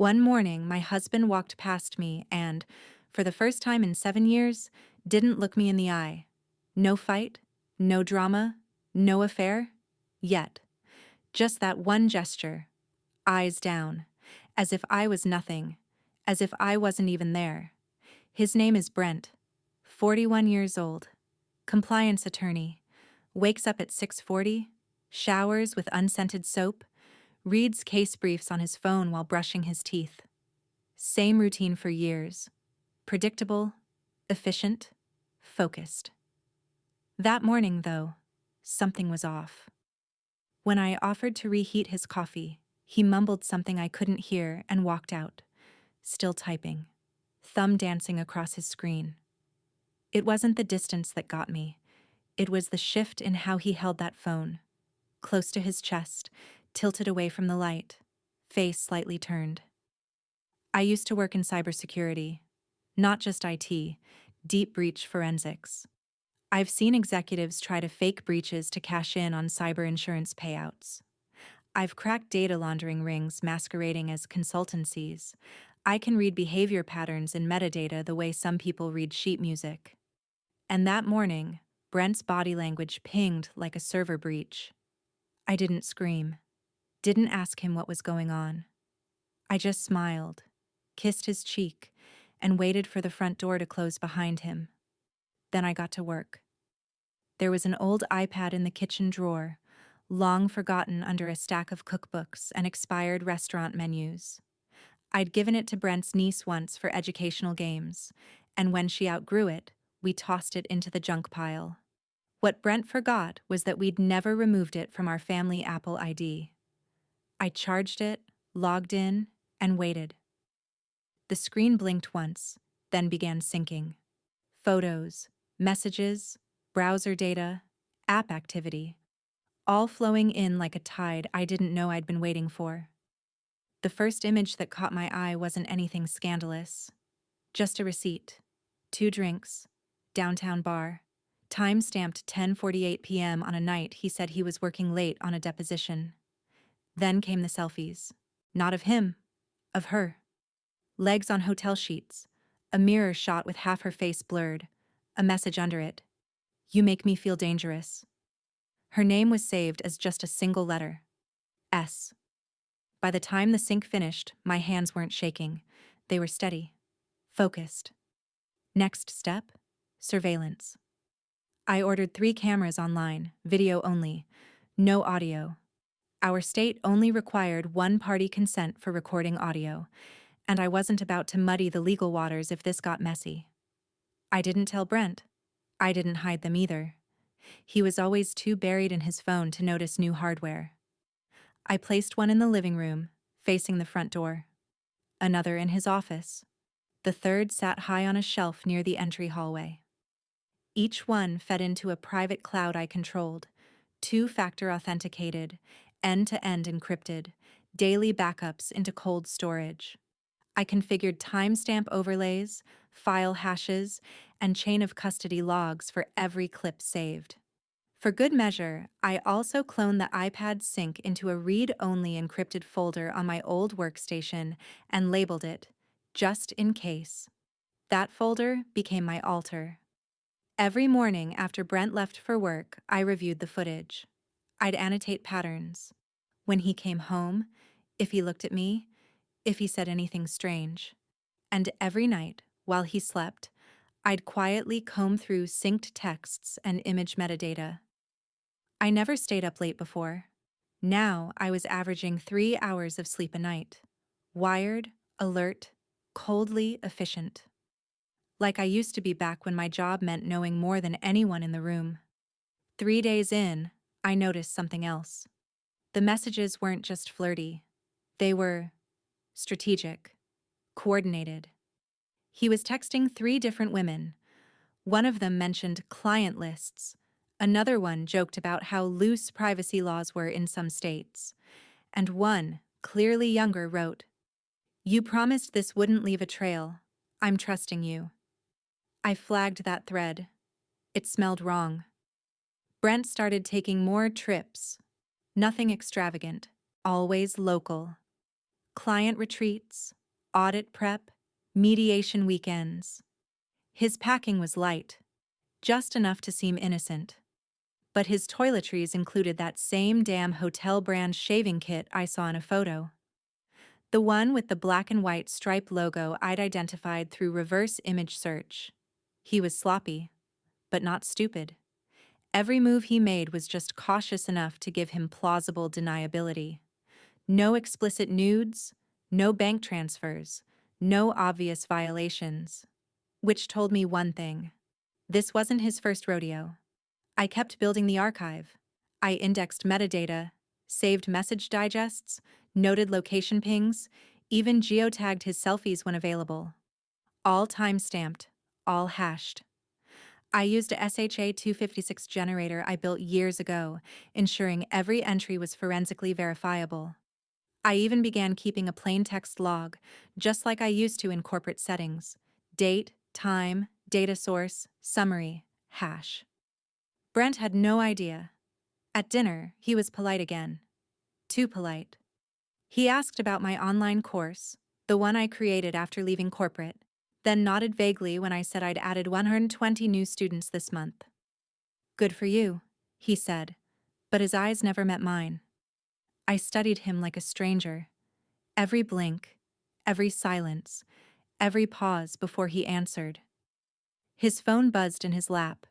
One morning, my husband walked past me and, for the first time in 7 years, didn't look me in the eye. No fight, no drama, no affair. Yet, just that one gesture, eyes down, as if I was nothing, as if I wasn't even there. His name is Brent, 41 years old, compliance attorney, wakes up at 6:40, showers with unscented soap, reads case briefs on his phone while brushing his teeth. Same routine for years. Predictable, efficient, focused. That morning, though, something was off. When I offered to reheat his coffee, he mumbled something I couldn't hear and walked out, still typing, thumb dancing across his screen. It wasn't the distance that got me. It was the shift in how he held that phone, close to his chest, tilted away from the light, face slightly turned. I used to work in cybersecurity, not just IT, deep breach forensics. I've seen executives try to fake breaches to cash in on cyber insurance payouts. I've cracked data laundering rings masquerading as consultancies. I can read behavior patterns in metadata the way some people read sheet music. And that morning, Brent's body language pinged like a server breach. I didn't scream, didn't ask him what was going on. I just smiled, kissed his cheek, and waited for the front door to close behind him. Then I got to work. There was an old iPad in the kitchen drawer, long forgotten under a stack of cookbooks and expired restaurant menus. I'd given it to Brent's niece once for educational games, and when she outgrew it, we tossed it into the junk pile. What Brent forgot was that we'd never removed it from our family Apple ID. I charged it, logged in, and waited. The screen blinked once, then began syncing. Photos, messages, browser data, app activity, all flowing in like a tide I didn't know I'd been waiting for. The first image that caught my eye wasn't anything scandalous. Just a receipt. 2 drinks. Downtown bar. Time stamped 10:48 p.m. on a night he said he was working late on a deposition. Then came the selfies. Not of him, of her. Legs on hotel sheets. A mirror shot with half her face blurred. A message under it. You make me feel dangerous. Her name was saved as just a single letter. S. By the time the sync finished, my hands weren't shaking. They were steady. Focused. Next step? Surveillance. I ordered 3 cameras online, video only. No audio. Our state only required one-party consent for recording audio, and I wasn't about to muddy the legal waters if this got messy. I didn't tell Brent. I didn't hide them either. He was always too buried in his phone to notice new hardware. I placed one in the living room, facing the front door. Another in his office. The third sat high on a shelf near the entry hallway. Each one fed into a private cloud I controlled, 2-factor authenticated, end-to-end encrypted, daily backups into cold storage. I configured timestamp overlays, file hashes, and chain of custody logs for every clip saved. For good measure, I also cloned the iPad sync into a read-only encrypted folder on my old workstation and labeled it, just in case. That folder became my altar. Every morning after Brent left for work, I reviewed the footage. I'd annotate patterns. When he came home, if he looked at me, if he said anything strange. And every night, while he slept, I'd quietly comb through synced texts and image metadata. I never stayed up late before. Now I was averaging 3 hours of sleep a night. Wired, alert, coldly efficient. Like I used to be back when my job meant knowing more than anyone in the room. 3 days in, I noticed something else. The messages weren't just flirty. They were strategic, coordinated. He was texting 3 different women. One of them mentioned client lists. Another one joked about how loose privacy laws were in some states. And one, clearly younger, wrote, "You promised this wouldn't leave a trail. I'm trusting you." I flagged that thread. It smelled wrong. Brent started taking more trips. Nothing extravagant, always local. client retreats, audit prep, mediation weekends. His packing was light, just enough to seem innocent. But his toiletries included that same damn hotel brand shaving kit I saw in a photo. The one with the black and white stripe logo I'd identified through reverse image search. He was sloppy, but not stupid. Every move he made was just cautious enough to give him plausible deniability. No explicit nudes, no bank transfers, no obvious violations. Which told me one thing. This wasn't his first rodeo. I kept building the archive. I indexed metadata, saved message digests, noted location pings, even geotagged his selfies when available. All time-stamped, all hashed. I used a SHA-256 generator I built years ago, ensuring every entry was forensically verifiable. I even began keeping a plain text log, just like I used to in corporate settings. Date, time, data source, summary, hash. Brent had no idea. At dinner, he was polite again. Too polite. He asked about my online course, the one I created after leaving corporate, then nodded vaguely when I said I'd added 120 new students this month. Good for you, he said, but his eyes never met mine. I studied him like a stranger. Every blink, every silence, every pause before he answered. His phone buzzed in his lap.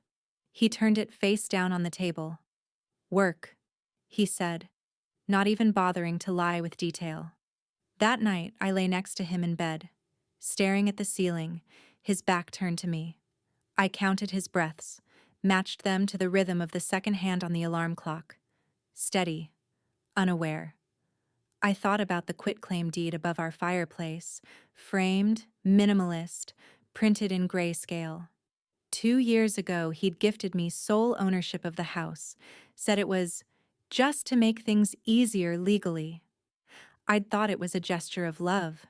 He turned it face down on the table. Work, he said, not even bothering to lie with detail. That night, I lay next to him in bed, staring at the ceiling, his back turned to me. I counted his breaths, matched them to the rhythm of the second hand on the alarm clock. Steady, unaware. I thought about the quitclaim deed above our fireplace, framed, minimalist, printed in grayscale. 2 years ago, he'd gifted me sole ownership of the house, said it was just to make things easier legally. I'd thought it was a gesture of love.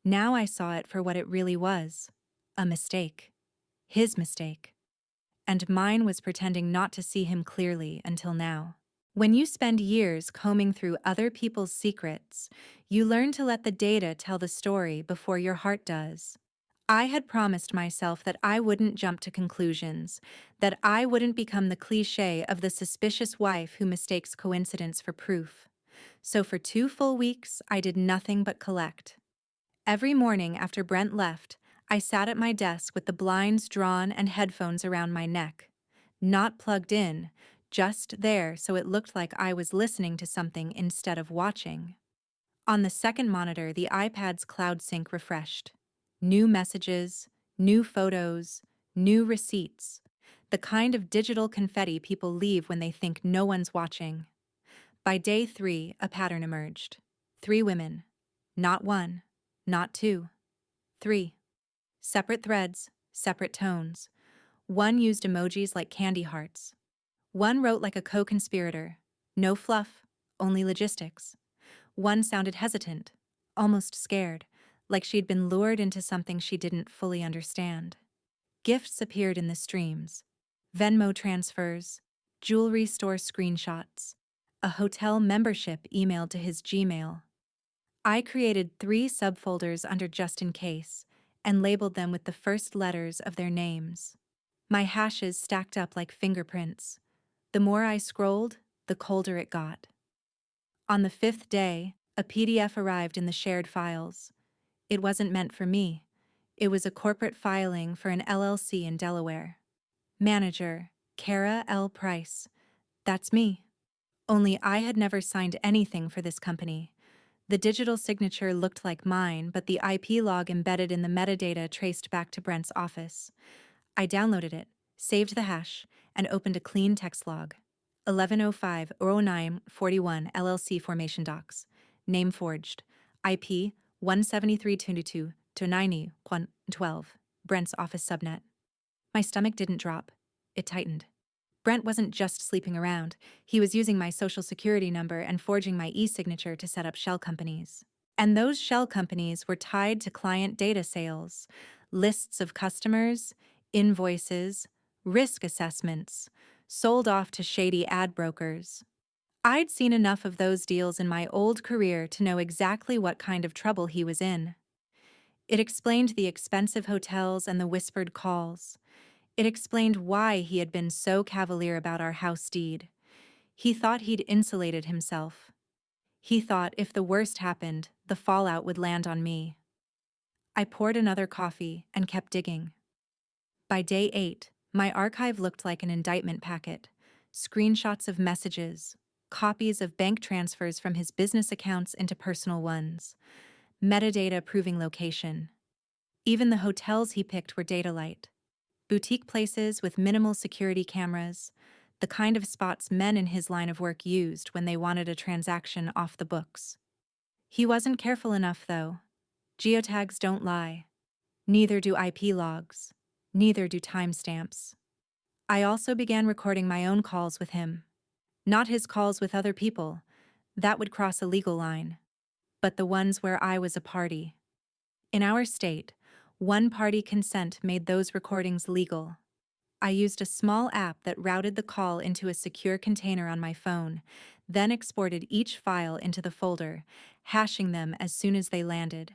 Now I saw it for what it really was, a mistake. His mistake. And mine was pretending not to see him clearly until now. When you spend years combing through other people's secrets, you learn to let the data tell the story before your heart does. I had promised myself that I wouldn't jump to conclusions, that I wouldn't become the cliché of the suspicious wife who mistakes coincidence for proof. So for 2 full weeks, I did nothing but collect. Every morning after Brent left, I sat at my desk with the blinds drawn and headphones around my neck. Not plugged in, just there so it looked like I was listening to something instead of watching. On the second monitor, the iPad's cloud sync refreshed. New messages, new photos, new receipts. The kind of digital confetti people leave when they think no one's watching. By day 3, a pattern emerged. 3 women. Not 1, not 2. 3. Separate threads, separate tones. One used emojis like candy hearts. One wrote like a co-conspirator. No fluff, only logistics. One sounded hesitant, almost scared, like she'd been lured into something she didn't fully understand. Gifts appeared in the streams. Venmo transfers, jewelry store screenshots, a hotel membership emailed to his Gmail. I created 3 subfolders under just in case and labeled them with the first letters of their names. My hashes stacked up like fingerprints. The more I scrolled, the colder it got. On the 5th day, a PDF arrived in the shared files. It wasn't meant for me. It was a corporate filing for an LLC in Delaware. Manager, Kara L. Price. That's me. Only I had never signed anything for this company. The digital signature looked like mine, but the IP log embedded in the metadata traced back to Brent's office. I downloaded it, saved the hash, and opened a clean text log. 1105-0941 LLC formation docs. Name forged. IP 173.22-90.12. Brent's office subnet. My stomach didn't drop. It tightened. Brent wasn't just sleeping around. He was using my social security number and forging my e-signature to set up shell companies. And those shell companies were tied to client data sales, lists of customers, invoices, risk assessments, sold off to shady ad brokers. I'd seen enough of those deals in my old career to know exactly what kind of trouble he was in. It explained the expensive hotels and the whispered calls. It explained why he had been so cavalier about our house deed. He thought he'd insulated himself. He thought if the worst happened, the fallout would land on me. I poured another coffee and kept digging. By day 8, my archive looked like an indictment packet. Screenshots of messages, copies of bank transfers from his business accounts into personal ones, metadata proving location. Even the hotels he picked were data light. Boutique places with minimal security cameras, the kind of spots men in his line of work used when they wanted a transaction off the books. He wasn't careful enough, though. Geotags don't lie. Neither do IP logs. Neither do timestamps. I also began recording my own calls with him. Not his calls with other people. That would cross a legal line. But the ones where I was a party. In our state, one-party consent made those recordings legal. I used a small app that routed the call into a secure container on my phone, then exported each file into the folder, hashing them as soon as they landed.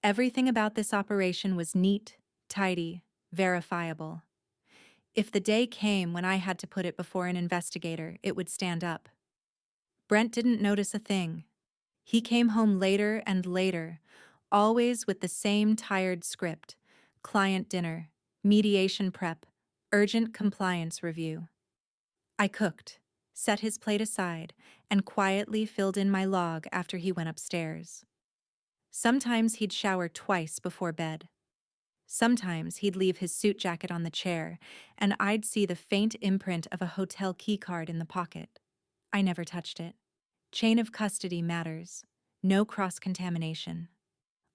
Everything about this operation was neat, tidy, verifiable. If the day came when I had to put it before an investigator, it would stand up. Brent didn't notice a thing. He came home later and later, always with the same tired script: client dinner, mediation prep, urgent compliance review. I cooked, set his plate aside, and quietly filled in my log after he went upstairs. Sometimes he'd shower twice before bed. Sometimes he'd leave his suit jacket on the chair, and I'd see the faint imprint of a hotel keycard in the pocket. I never touched it. Chain of custody matters. No cross-contamination.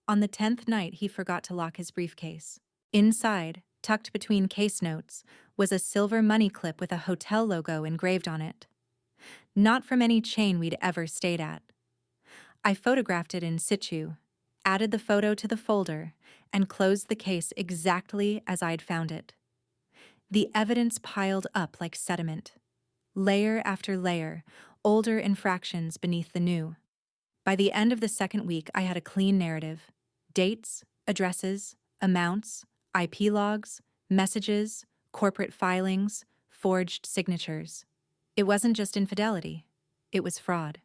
On the 10th night, he forgot to lock his briefcase. Inside, tucked between case notes, was a silver money clip with a hotel logo engraved on it. Not from any chain we'd ever stayed at. I photographed it in situ, added the photo to the folder, and closed the case exactly as I'd found it. The evidence piled up like sediment. Layer after layer, older infractions beneath the new. By the end of the second week, I had a clean narrative. Dates, addresses, amounts, IP logs, messages, corporate filings, forged signatures. It wasn't just infidelity. It was fraud,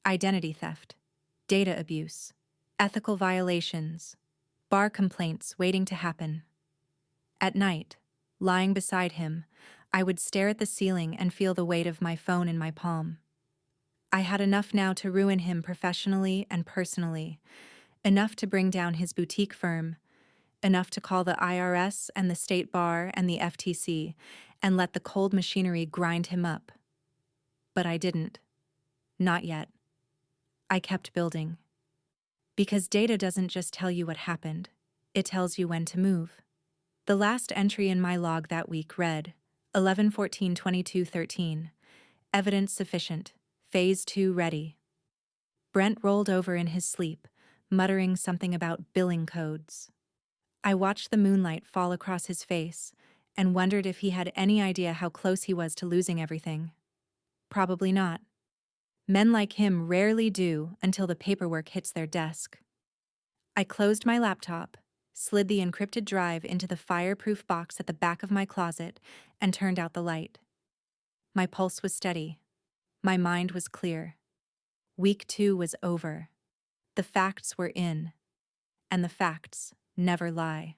identity theft, data abuse, ethical violations, bar complaints waiting to happen. At night, lying beside him, I would stare at the ceiling and feel the weight of my phone in my palm. I had enough now to ruin him professionally and personally, enough to bring down his boutique firm, enough to call the IRS and the state bar and the FTC and let the cold machinery grind him up. But I didn't. Not yet. I kept building. Because data doesn't just tell you what happened, it tells you when to move. The last entry in my log that week read, 11/14/22/13, evidence sufficient, phase 2 ready. Brent rolled over in his sleep, muttering something about billing codes. I watched the moonlight fall across his face and wondered if he had any idea how close he was to losing everything. Probably not. Men like him rarely do until the paperwork hits their desk. I closed my laptop, slid the encrypted drive into the fireproof box at the back of my closet, and turned out the light. My pulse was steady. My mind was clear. Week 2 was over. The facts were in. And the facts never lie.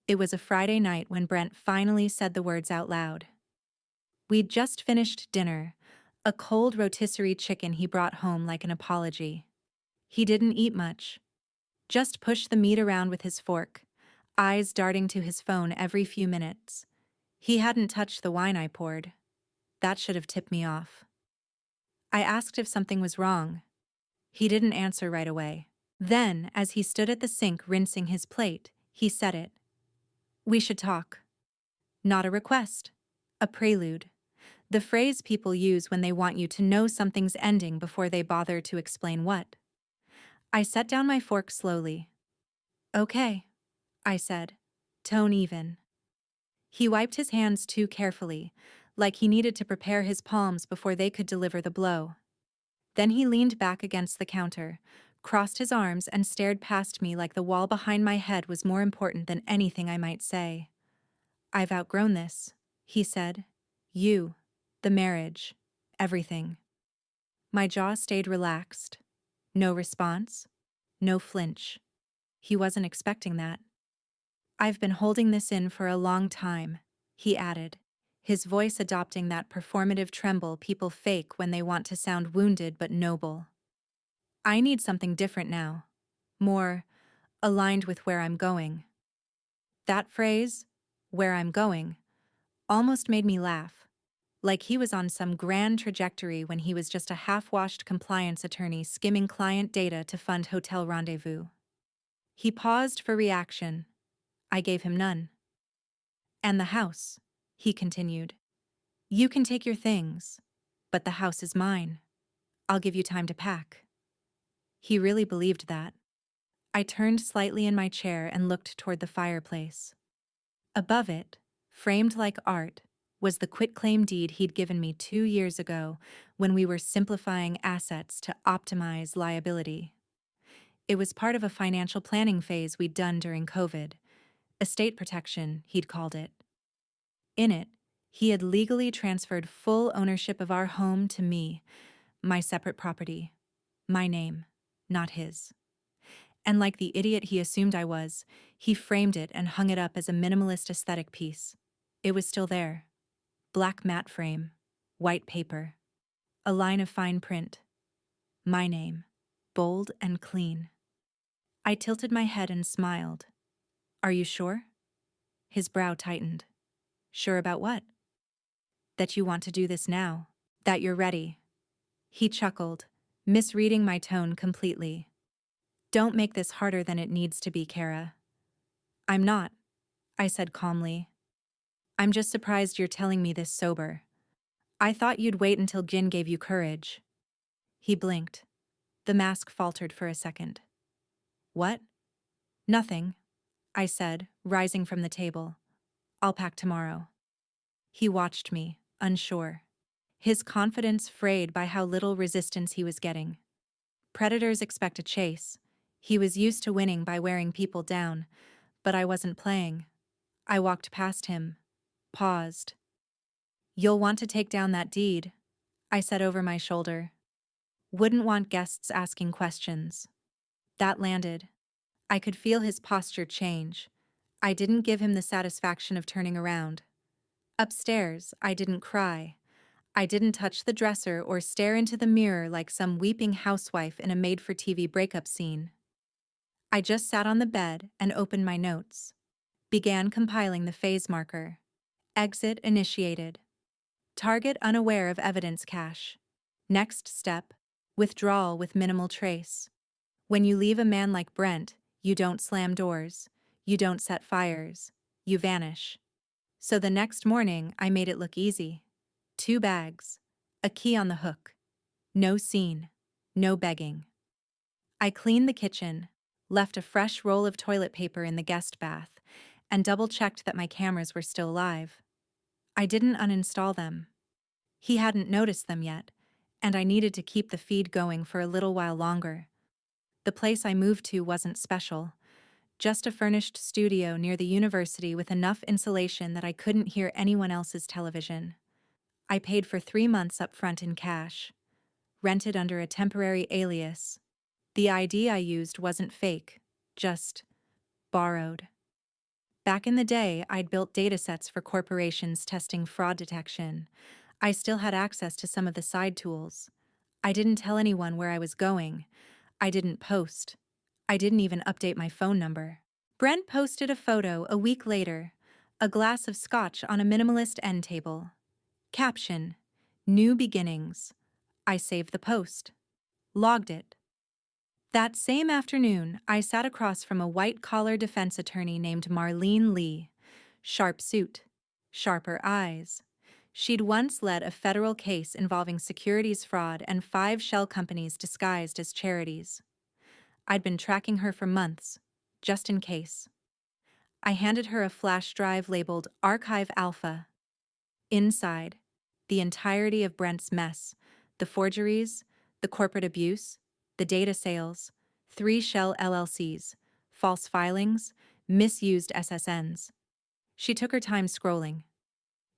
It was a Friday night when Brent finally said the words out loud. We'd just finished dinner, a cold rotisserie chicken he brought home like an apology. He didn't eat much. Just pushed the meat around with his fork, eyes darting to his phone every few minutes. He hadn't touched the wine I poured. That should have tipped me off. I asked if something was wrong. He didn't answer right away. Then, as he stood at the sink rinsing his plate, he said it. We should talk. Not a request. A prelude. The phrase people use when they want you to know something's ending before they bother to explain what. I set down my fork slowly. Okay, I said, tone even. He wiped his hands too carefully, like he needed to prepare his palms before they could deliver the blow. Then he leaned back against the counter, crossed his arms, and stared past me like the wall behind my head was more important than anything I might say. "I've outgrown this," he said. "You, the marriage, everything." My jaw stayed relaxed. No response, no flinch. He wasn't expecting that. "I've been holding this in for a long time," he added, his voice adopting that performative tremble people fake when they want to sound wounded but noble. "I need something different now. More aligned with where I'm going." That phrase, "where I'm going," almost made me laugh, like he was on some grand trajectory when he was just a half-washed compliance attorney skimming client data to fund hotel rendezvous. He paused for reaction. I gave him none. "And the house," he continued. "You can take your things, but the house is mine. I'll give you time to pack." He really believed that. I turned slightly in my chair and looked toward the fireplace. Above it, framed like art, was the quitclaim deed he'd given me 2 years ago when we were simplifying assets to optimize liability. It was part of a financial planning phase we'd done during COVID. Estate protection, he'd called it. In it, he had legally transferred full ownership of our home to me, my separate property, my name, not his. And like the idiot he assumed I was, he framed it and hung it up as a minimalist aesthetic piece. It was still there. Black matte frame, white paper, a line of fine print. My name, bold and clean. I tilted my head and smiled. "Are you sure?" His brow tightened. "Sure about what?" "That you want to do this now. That you're ready." He chuckled, misreading my tone completely. "Don't make this harder than it needs to be, Kara." "I'm not," I said calmly. "I'm just surprised you're telling me this sober. I thought you'd wait until gin gave you courage." He blinked. The mask faltered for a second. "What?" "Nothing," I said, rising from the table. "I'll pack tomorrow." He watched me, unsure. His confidence frayed by how little resistance he was getting. Predators expect a chase. He was used to winning by wearing people down, but I wasn't playing. I walked past him, paused. "You'll want to take down that deed," I said over my shoulder. "Wouldn't want guests asking questions." That landed. I could feel his posture change. I didn't give him the satisfaction of turning around. Upstairs, I didn't cry. I didn't touch the dresser or stare into the mirror like some weeping housewife in a made-for-TV breakup scene. I just sat on the bed and opened my notes. Began compiling the phase marker. Exit initiated. Target unaware of evidence cache. Next step, withdrawal with minimal trace. When you leave a man like Brent, you don't slam doors. You don't set fires. You vanish. So the next morning, I made it look easy. 2 bags. A key on the hook. No scene. No begging. I cleaned the kitchen, left a fresh roll of toilet paper in the guest bath, and double-checked that my cameras were still live. I didn't uninstall them. He hadn't noticed them yet, and I needed to keep the feed going for a little while longer. The place I moved to wasn't special, just a furnished studio near the university with enough insulation that I couldn't hear anyone else's television. I paid for 3 months up front in cash, rented under a temporary alias. The ID I used wasn't fake, just borrowed. Back in the day, I'd built datasets for corporations testing fraud detection. I still had access to some of the side tools. I didn't tell anyone where I was going. I didn't post. I didn't even update my phone number. Brent posted a photo a week later, a glass of scotch on a minimalist end table. Caption: "New beginnings." I saved the post. Logged it. That same afternoon, I sat across from a white-collar defense attorney named Marlene Lee. Sharp suit, sharper eyes. She'd once led a federal case involving securities fraud and 5 shell companies disguised as charities. I'd been tracking her for months, just in case. I handed her a flash drive labeled Archive Alpha. Inside, The entirety of Brent's mess, the forgeries, the corporate abuse, the data sales, 3 shell LLCs, false filings, misused SSNs. She took her time scrolling.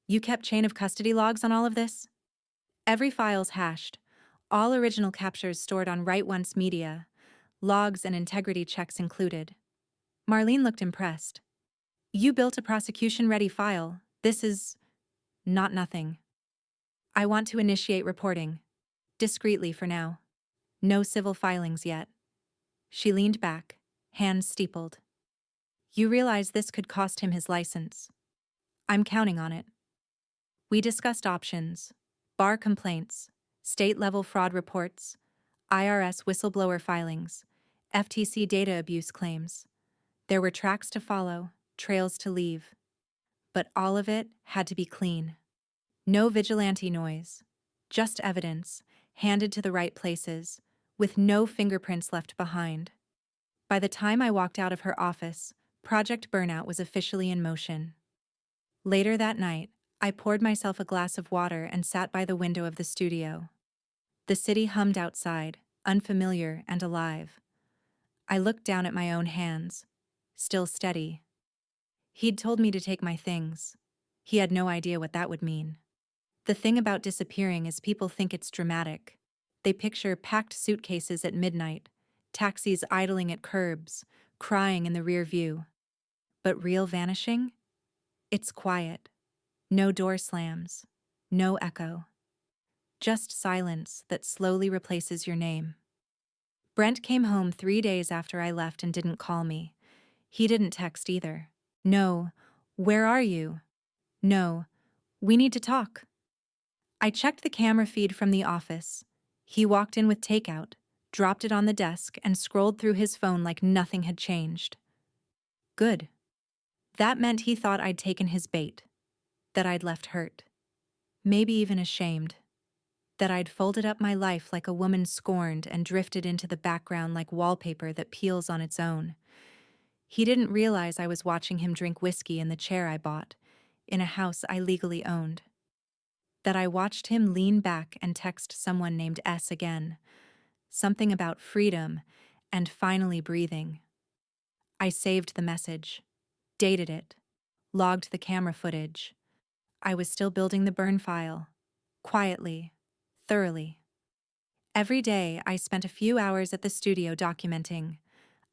You kept chain of custody logs on all of this? Every file's hashed, all original captures stored on Write Once Media, logs and integrity checks included. Marlene looked impressed. You built a prosecution-ready file. This is not nothing. I want to initiate reporting. Discreetly for now. No civil filings yet. She leaned back, hands steepled. You realize this could cost him his license. I'm counting on it. We discussed options, bar complaints, state-level fraud reports, IRS whistleblower filings, FTC data abuse claims. There were tracks to follow, trails to leave. But all of it had to be clean. No vigilante noise, just evidence, handed to the right places, with no fingerprints left behind. By the time I walked out of her office, Project Burnout was officially in motion. Later that night, I poured myself a glass of water and sat by the window of the studio. The city hummed outside, unfamiliar and alive. I looked down at my own hands, still steady. He'd told me to take my things. He had no idea what that would mean. The thing about disappearing is people think it's dramatic. They picture packed suitcases at midnight, taxis idling at curbs, crying in the rear view. But real vanishing? It's quiet. No door slams. No echo. Just silence that slowly replaces your name. Brent came home 3 days after I left and didn't call me. He didn't text either. No, where are you? No, we need to talk. I checked the camera feed from the office. He walked in with takeout, dropped it on the desk, and scrolled through his phone like nothing had changed. Good. That meant he thought I'd taken his bait, that I'd left hurt, maybe even ashamed, that I'd folded up my life like a woman scorned and drifted into the background like wallpaper that peels on its own. He didn't realize I was watching him drink whiskey in the chair I bought, in a house I legally owned. That I watched him lean back and text someone named S again, something about freedom and finally breathing. I saved the message, dated it, logged the camera footage. I was still building the burn file, quietly, thoroughly. Every day, I spent a few hours at the studio documenting.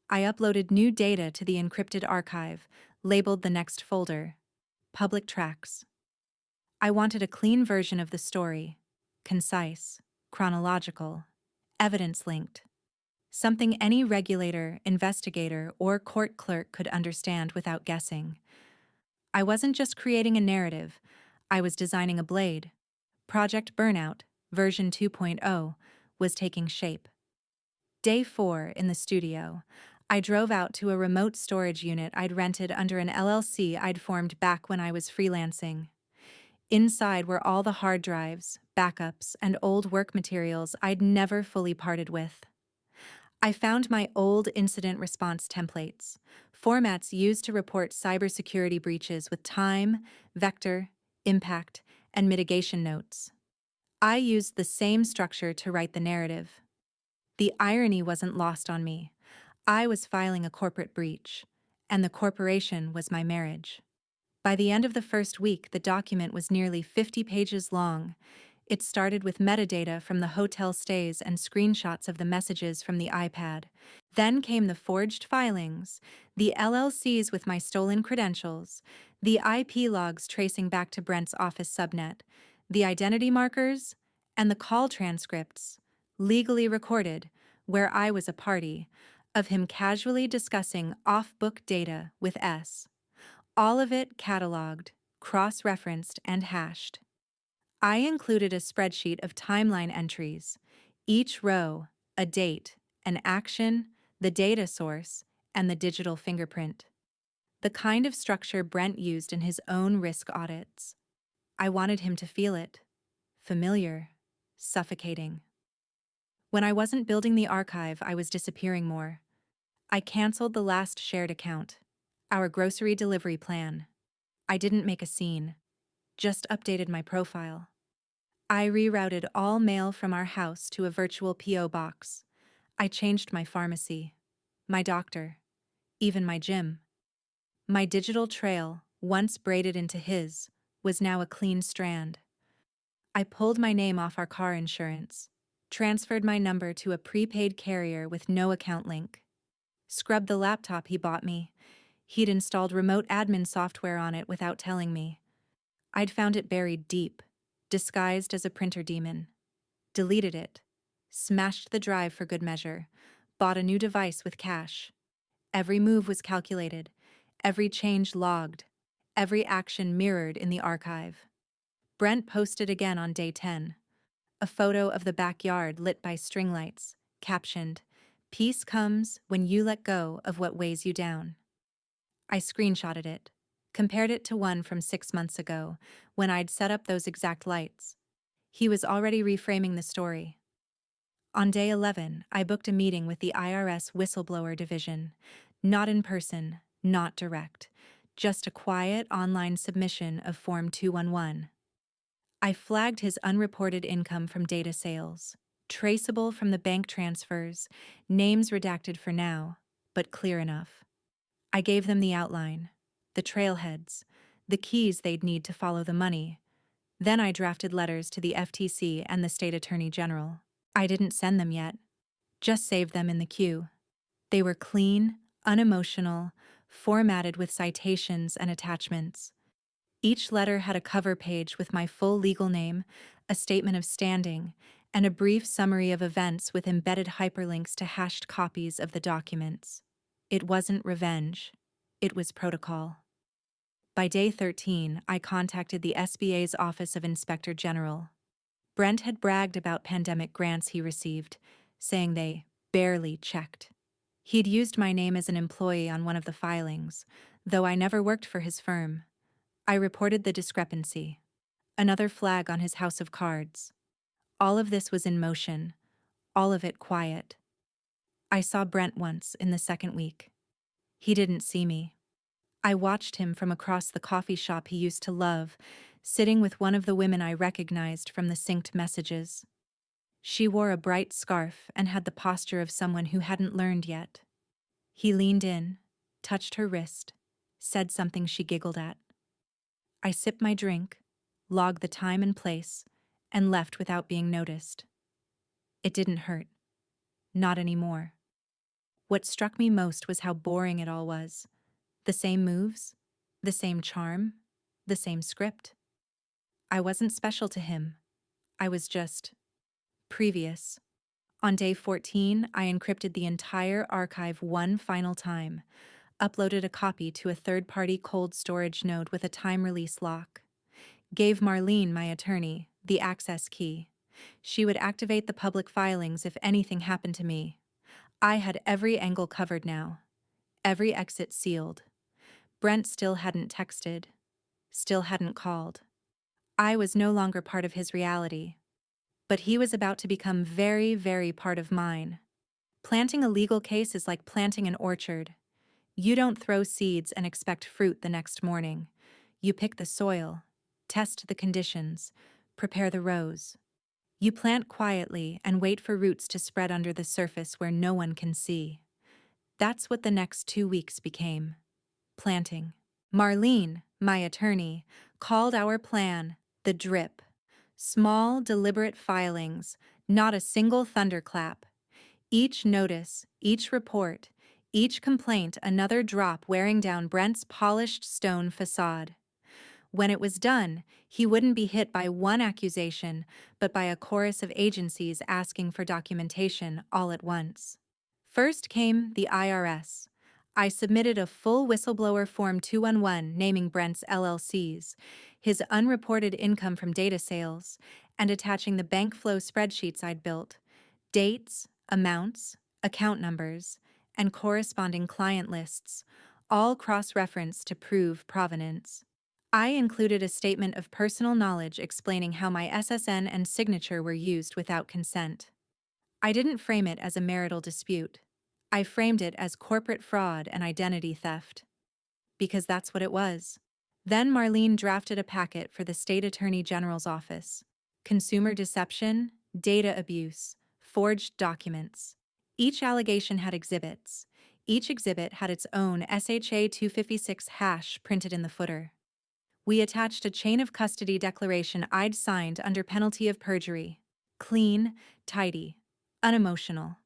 I uploaded new data to the encrypted archive, labeled the next folder, Public Tracks. I wanted a clean version of the story, concise, chronological, evidence-linked. Something any regulator, investigator, or court clerk could understand without guessing. I wasn't just creating a narrative, I was designing a blade. Project Burnout, version 2.0, was taking shape. Day 4 in the studio, I drove out to a remote storage unit I'd rented under an LLC I'd formed back when I was freelancing. Inside were all the hard drives, backups, and old work materials I'd never fully parted with. I found my old incident response templates, formats used to report cybersecurity breaches with time, vector, impact, and mitigation notes. I used the same structure to write the narrative. The irony wasn't lost on me. I was filing a corporate breach, and the corporation was my marriage. By the end of the first week, the document was nearly 50 pages long. It started with metadata from the hotel stays and screenshots of the messages from the iPad. Then came the forged filings, the LLCs with my stolen credentials, the IP logs tracing back to Brent's office subnet, the identity markers, and the call transcripts, legally recorded, where I was a party, of him casually discussing off-book data with S. All of it cataloged, cross-referenced, and hashed. I included a spreadsheet of timeline entries, each row, a date, an action, the data source, and the digital fingerprint. The kind of structure Brent used in his own risk audits. I wanted him to feel it. Familiar, suffocating. When I wasn't building the archive, I was disappearing more. I canceled the last shared account, our grocery delivery plan. I didn't make a scene, just updated my profile. I rerouted all mail from our house to a virtual P.O. box. I changed my pharmacy, my doctor, even my gym. My digital trail, once braided into his, was now a clean strand. I pulled my name off our car insurance, transferred my number to a prepaid carrier with no account link, scrubbed the laptop he bought me. He'd installed remote admin software on it without telling me. I'd found it buried deep, disguised as a printer demon. Deleted it, smashed the drive for good measure, bought a new device with cash. Every move was calculated, every change logged, every action mirrored in the archive. Brent posted again on day 10. A photo of the backyard lit by string lights, captioned, "Peace comes when you let go of what weighs you down." I screenshotted it, compared it to one from 6 months ago, when I'd set up those exact lights. He was already reframing the story. On day 11, I booked a meeting with the IRS Whistleblower Division. Not in person, not direct, just a quiet online submission of Form 211. I flagged his unreported income from data sales, traceable from the bank transfers, names redacted for now, but clear enough. I gave them the outline, the trailheads, the keys they'd need to follow the money. Then I drafted letters to the FTC and the State Attorney General. I didn't send them yet, just saved them in the queue. They were clean, unemotional, formatted with citations and attachments. Each letter had a cover page with my full legal name, a statement of standing, and a brief summary of events with embedded hyperlinks to hashed copies of the documents. It wasn't revenge. It was protocol. By day 13, I contacted the SBA's Office of Inspector General. Brent had bragged about pandemic grants he received, saying they barely checked. He'd used my name as an employee on one of the filings, though I never worked for his firm. I reported the discrepancy. Another flag on his house of cards. All of this was in motion, all of it quiet. I saw Brent once in the second week. He didn't see me. I watched him from across the coffee shop he used to love, sitting with one of the women I recognized from the synced messages. She wore a bright scarf and had the posture of someone who hadn't learned yet. He leaned in, touched her wrist, said something she giggled at. I sipped my drink, logged the time and place, and left without being noticed. It didn't hurt. Not anymore. What struck me most was how boring it all was. The same moves, the same charm, the same script. I wasn't special to him. I was just previous. On day 14, I encrypted the entire archive one final time, uploaded a copy to a third-party cold storage node with a time-release lock. Gave Marlene, my attorney, the access key. She would activate the public filings if anything happened to me. I had every angle covered now, every exit sealed. Brent still hadn't texted, still hadn't called. I was no longer part of his reality, but he was about to become very, very part of mine. Planting a legal case is like planting an orchard. You don't throw seeds and expect fruit the next morning. You pick the soil, test the conditions, prepare the rows. You plant quietly and wait for roots to spread under the surface where no one can see. That's what the next 2 weeks became. Planting. Marlene, my attorney, called our plan the drip. Small, deliberate filings, not a single thunderclap. Each notice, each report, each complaint another drop wearing down Brent's polished stone facade. When it was done, he wouldn't be hit by one accusation, but by a chorus of agencies asking for documentation all at once. First came the IRS. I submitted a full whistleblower Form 211 naming Brent's LLCs, his unreported income from data sales, and attaching the bank flow spreadsheets I'd built, dates, amounts, account numbers, and corresponding client lists, all cross-referenced to prove provenance. I included a statement of personal knowledge explaining how my SSN and signature were used without consent. I didn't frame it as a marital dispute. I framed it as corporate fraud and identity theft. Because that's what it was. Then Marlene drafted a packet for the State Attorney General's office. consumer deception, data abuse, forged documents. Each allegation had exhibits. Each exhibit had its own SHA 256 hash printed in the footer. We attached a chain of custody declaration I'd signed under penalty of perjury. Clean, tidy, unemotional.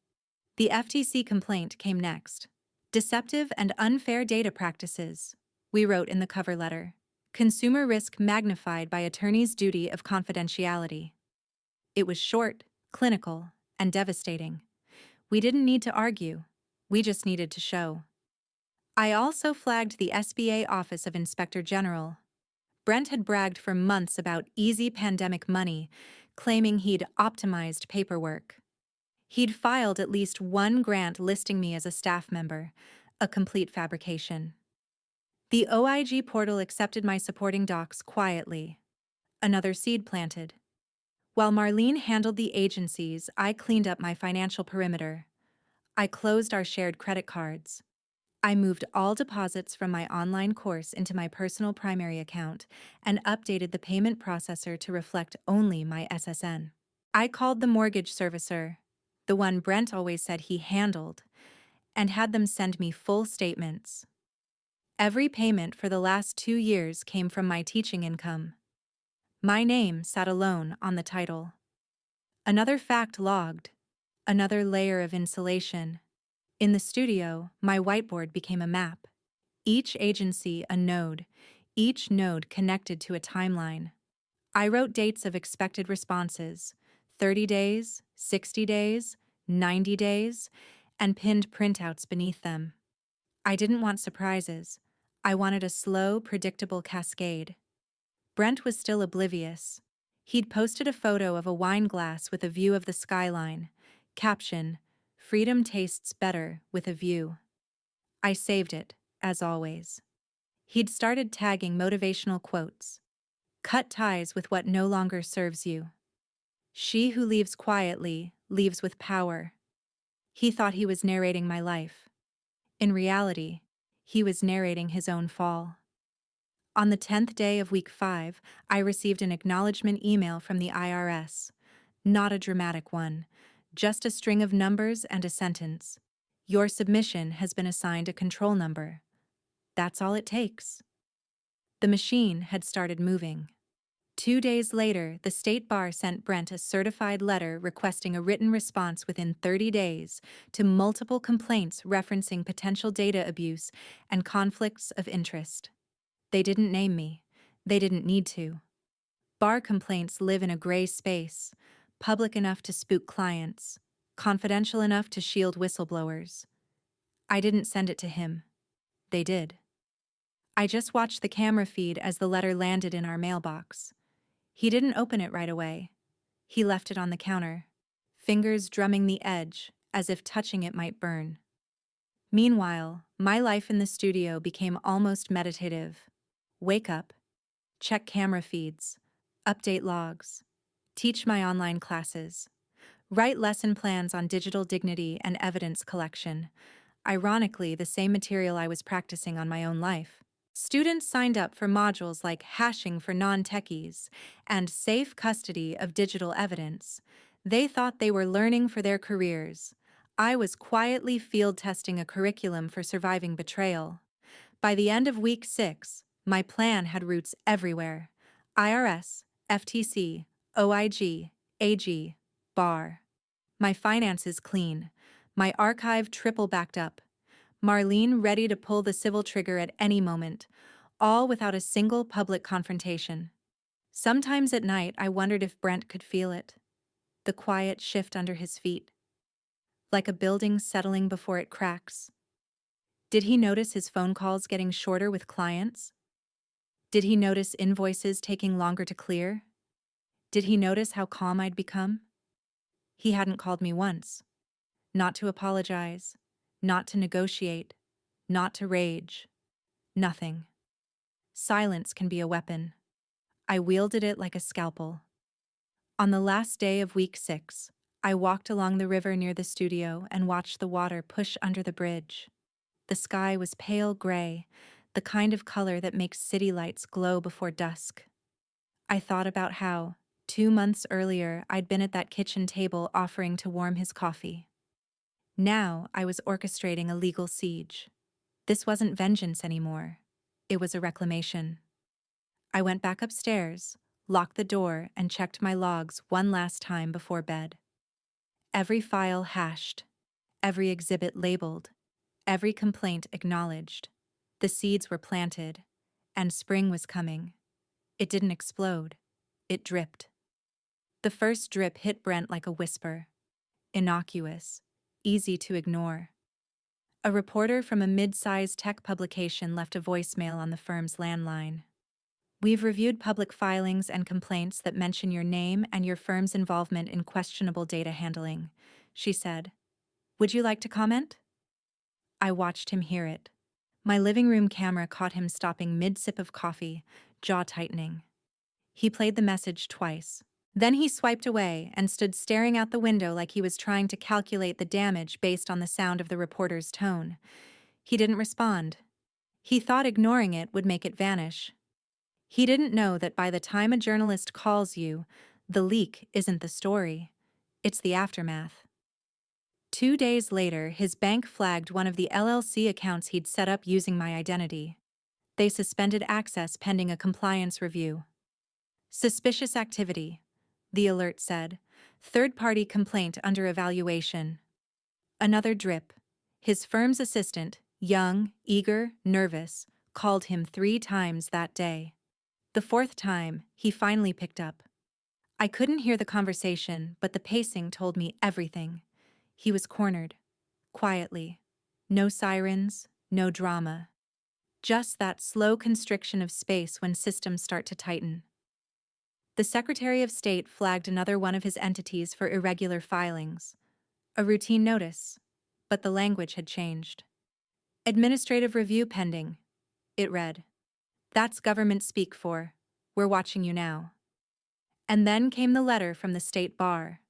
The FTC complaint came next. Deceptive and unfair data practices, we wrote in the cover letter. Consumer risk magnified by attorney's duty of confidentiality. It was short, clinical, and devastating. We didn't need to argue. We just needed to show. I also flagged the SBA Office of Inspector General. Brent had bragged for months about easy pandemic money, claiming he'd optimized paperwork. He'd filed at least one grant listing me as a staff member, a complete fabrication. The OIG portal accepted my supporting docs quietly. Another seed planted. While Marlene handled the agencies, I cleaned up my financial perimeter. I closed our shared credit cards. I moved all deposits from my online course into my personal primary account and updated the payment processor to reflect only my SSN. I called the mortgage servicer, the one Brent always said he handled, and had them send me full statements. Every payment for the last 2 years came from my teaching income. My name sat alone on the title. Another fact logged, another layer of insulation. In the studio, my whiteboard became a map. Each agency a node, each node connected to a timeline. I wrote dates of expected responses, 30 days, 60 days, 90 days, and pinned printouts beneath them. I didn't want surprises. I wanted a slow, predictable cascade. Brent was still oblivious. He'd posted a photo of a wine glass with a view of the skyline. Caption, "Freedom tastes better with a view." I saved it, as always. He'd started tagging motivational quotes. Cut ties with what no longer serves you. She who leaves quietly leaves with power. He thought he was narrating my life. In reality, he was narrating his own fall. On the 10th day of week 5, I received an acknowledgement email from the IRS. Not a dramatic one, just a string of numbers and a sentence. Your submission has been assigned a control number. That's all it takes. The machine had started moving. 2 days later, the State Bar sent Brent a certified letter requesting a written response within 30 days to multiple complaints referencing potential data abuse and conflicts of interest. They didn't name me. They didn't need to. Bar complaints live in a gray space, public enough to spook clients, confidential enough to shield whistleblowers. I didn't send it to him. They did. I just watched the camera feed as the letter landed in our mailbox. He didn't open it right away. He left it on the counter, fingers drumming the edge as if touching it might burn. Meanwhile, my life in the studio became almost meditative. Wake up, check camera feeds, update logs, teach my online classes, write lesson plans on digital dignity and evidence collection, ironically the same material I was practicing on my own life. Students signed up for modules like hashing for non-techies and safe custody of digital evidence. They thought they were learning for their careers. I was quietly field testing a curriculum for surviving betrayal. By the end of week 6, my plan had roots everywhere. IRS, FTC, OIG, AG, BAR. My finances clean. My archive triple backed up. Marlene ready to pull the civil trigger at any moment, all without a single public confrontation. Sometimes at night I wondered if Brent could feel it. The quiet shift under his feet. Like a building settling before it cracks. Did he notice his phone calls getting shorter with clients? Did he notice invoices taking longer to clear? Did he notice how calm I'd become? He hadn't called me once. Not to apologize, not to negotiate, not to rage. Nothing. Silence can be a weapon. I wielded it like a scalpel. On the last day of week 6, I walked along the river near the studio and watched the water push under the bridge. The sky was pale gray, the kind of color that makes city lights glow before dusk. I thought about how, 2 months earlier, I'd been at that kitchen table offering to warm his coffee. Now I was orchestrating a legal siege. This wasn't vengeance anymore. It was a reclamation. I went back upstairs, locked the door, and checked my logs one last time before bed. Every file hashed, every exhibit labeled, every complaint acknowledged. The seeds were planted, and spring was coming. It didn't explode. It dripped. The first drip hit Brent like a whisper. Innocuous, easy to ignore. A reporter from a mid-sized tech publication left a voicemail on the firm's landline. "We've reviewed public filings and complaints that mention your name and your firm's involvement in questionable data handling," she said. "Would you like to comment?" I watched him hear it. My living room camera caught him stopping mid-sip of coffee, jaw tightening. He played the message twice. Then he swiped away and stood staring out the window like he was trying to calculate the damage based on the sound of the reporter's tone. He didn't respond. He thought ignoring it would make it vanish. He didn't know that by the time a journalist calls you, the leak isn't the story. It's the aftermath. 2 days later, his bank flagged one of the LLC accounts he'd set up using my identity. They suspended access pending a compliance review. "Suspicious activity," the alert said. "Third-party complaint under evaluation." Another drip. His firm's assistant, young, eager, nervous, called him 3 times that day. The 4th time, he finally picked up. I couldn't hear the conversation, but the pacing told me everything. He was cornered. Quietly. No sirens, no drama. Just that slow constriction of space when systems start to tighten. The Secretary of State flagged another one of his entities for irregular filings. A routine notice. But the language had changed. "Administrative review pending," it read. "That's government speak for, 'We're watching you now.'" And then came the letter from the state bar.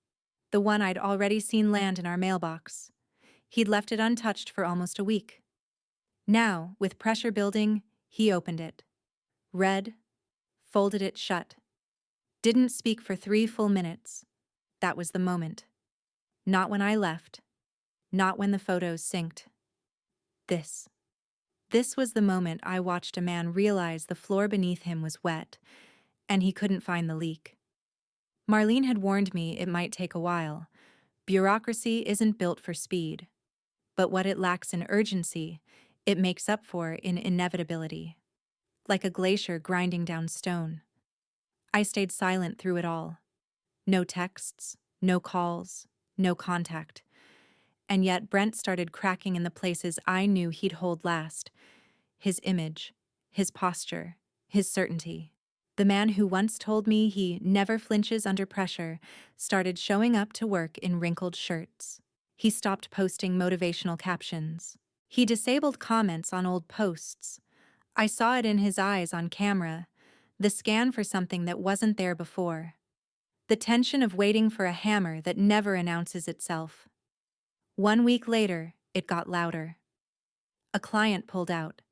The one I'd already seen land in our mailbox. He'd left it untouched for almost a week. Now, with pressure building, he opened it. Read, folded it shut. Didn't speak for 3 full minutes. That was the moment. Not when I left. Not when the photos synced. This. This was the moment I watched a man realize the floor beneath him was wet, and he couldn't find the leak. Marlene had warned me it might take a while. Bureaucracy isn't built for speed. But what it lacks in urgency, it makes up for in inevitability. Like a glacier grinding down stone. I stayed silent through it all. No texts, no calls, no contact. And yet Brent started cracking in the places I knew he'd hold last. His image, his posture, his certainty. The man who once told me he never flinches under pressure started showing up to work in wrinkled shirts. He stopped posting motivational captions. He disabled comments on old posts. I saw it in his eyes on camera, the scan for something that wasn't there before. The tension of waiting for a hammer that never announces itself. 1 week later, it got louder. A client pulled out.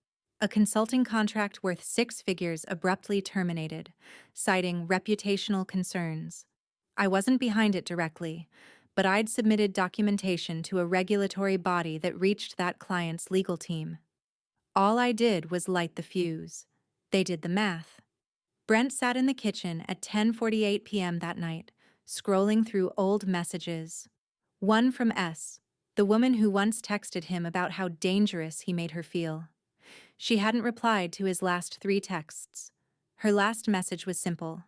A consulting contract worth 6 figures abruptly terminated, citing reputational concerns. I wasn't behind it directly, but I'd submitted documentation to a regulatory body that reached that client's legal team. All I did was light the fuse. They did the math. Brent sat in the kitchen at 10:48 p.m. that night, scrolling through old messages. One from S, the woman who once texted him about how dangerous he made her feel. She hadn't replied to his last 3 texts. Her last message was simple.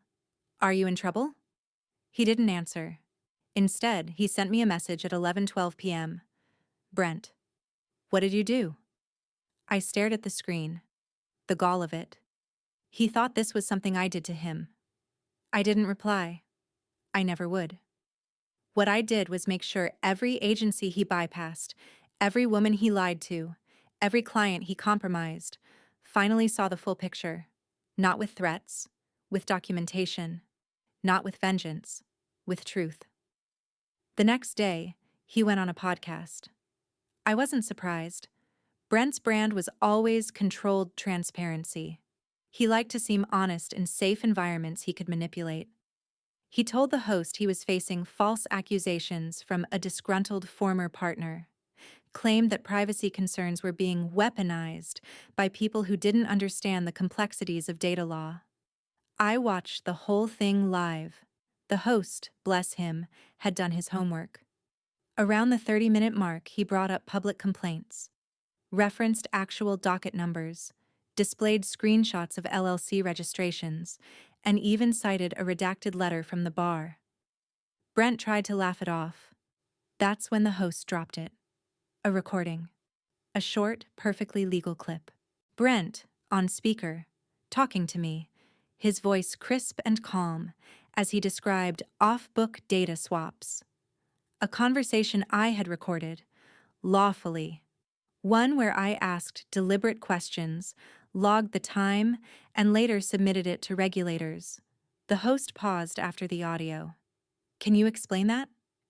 "Are you in trouble?" He didn't answer. Instead, he sent me a message at 11:12 p.m. "Brent, what did you do?" I stared at the screen. The gall of it. He thought this was something I did to him. I didn't reply. I never would. What I did was make sure every agency he bypassed, every woman he lied to, every client he compromised, finally saw the full picture. Not with threats, with documentation. Not with vengeance, with truth. The next day, he went on a podcast. I wasn't surprised. Brent's brand was always controlled transparency. He liked to seem honest in safe environments he could manipulate. He told the host he was facing false accusations from a disgruntled former partner, claimed that privacy concerns were being weaponized by people who didn't understand the complexities of data law. I watched the whole thing live. The host, bless him, had done his homework. Around the 30-minute mark, he brought up public complaints, referenced actual docket numbers, displayed screenshots of LLC registrations, and even cited a redacted letter from the bar. Brent tried to laugh it off. That's when the host dropped it. A recording. A short, perfectly legal clip. Brent, on speaker, talking to me, his voice crisp and calm, as he described off-book data swaps. A conversation I had recorded, lawfully. One where I asked deliberate questions, logged the time, and later submitted it to regulators. The host paused after the audio. "Can you explain that?"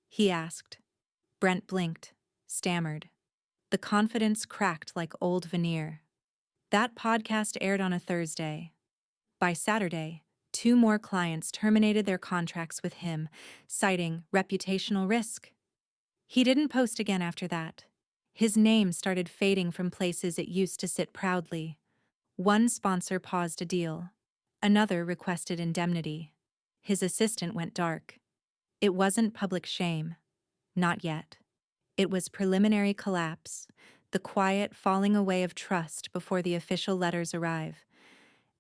he asked. Brent blinked, stammered. The confidence cracked like old veneer. That podcast aired on a Thursday. By Saturday, 2 more clients terminated their contracts with him, citing reputational risk. He didn't post again after that. His name started fading from places it used to sit proudly. One sponsor paused a deal. Another requested indemnity. His assistant went dark. It wasn't public shame. Not yet. It was preliminary collapse, the quiet falling away of trust before the official letters arrive.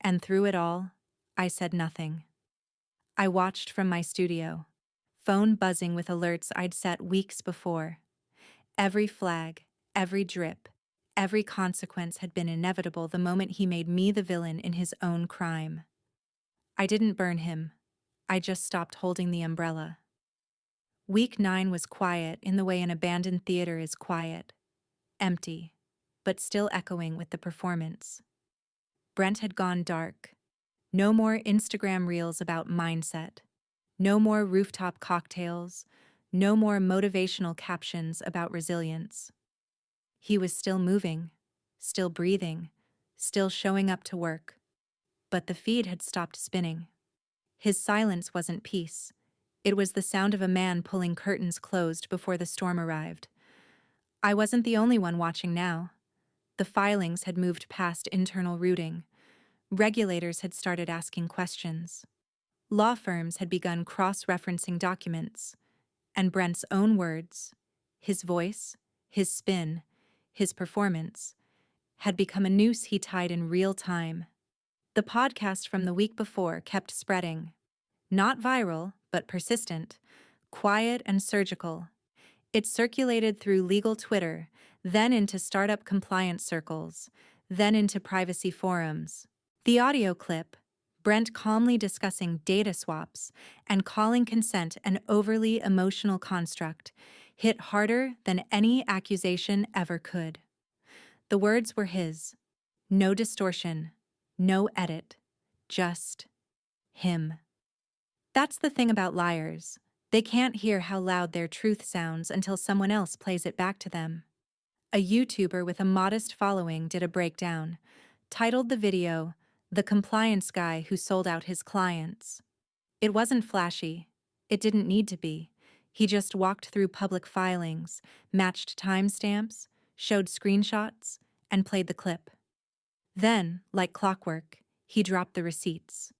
And through it all, I said nothing. I watched from my studio, phone buzzing with alerts I'd set weeks before. Every flag, every drip, every consequence had been inevitable the moment he made me the villain in his own crime. I didn't burn him. I just stopped holding the umbrella. Week 9 was quiet in the way an abandoned theater is quiet. Empty, but still echoing with the performance. Brent had gone dark. No more Instagram reels about mindset. No more rooftop cocktails. No more motivational captions about resilience. He was still moving, still breathing, still showing up to work. But the feed had stopped spinning. His silence wasn't peace. It was the sound of a man pulling curtains closed before the storm arrived. I wasn't the only one watching now. The filings had moved past internal routing. Regulators had started asking questions. Law firms had begun cross-referencing documents. And Brent's own words, his voice, his spin, his performance, had become a noose he tied in real time. The podcast from the week before kept spreading. Not viral, but persistent, quiet and surgical. It circulated through legal Twitter, then into startup compliance circles, then into privacy forums. The audio clip, Brent calmly discussing data swaps and calling consent an overly emotional construct, hit harder than any accusation ever could. The words were his. No distortion, no edit, just him. That's the thing about liars. They can't hear how loud their truth sounds until someone else plays it back to them. A YouTuber with a modest following did a breakdown, titled the video, "The Compliance Guy Who Sold Out His Clients." It wasn't flashy. It didn't need to be. He just walked through public filings, matched timestamps, showed screenshots, and played the clip. Then, like clockwork, he dropped the receipts.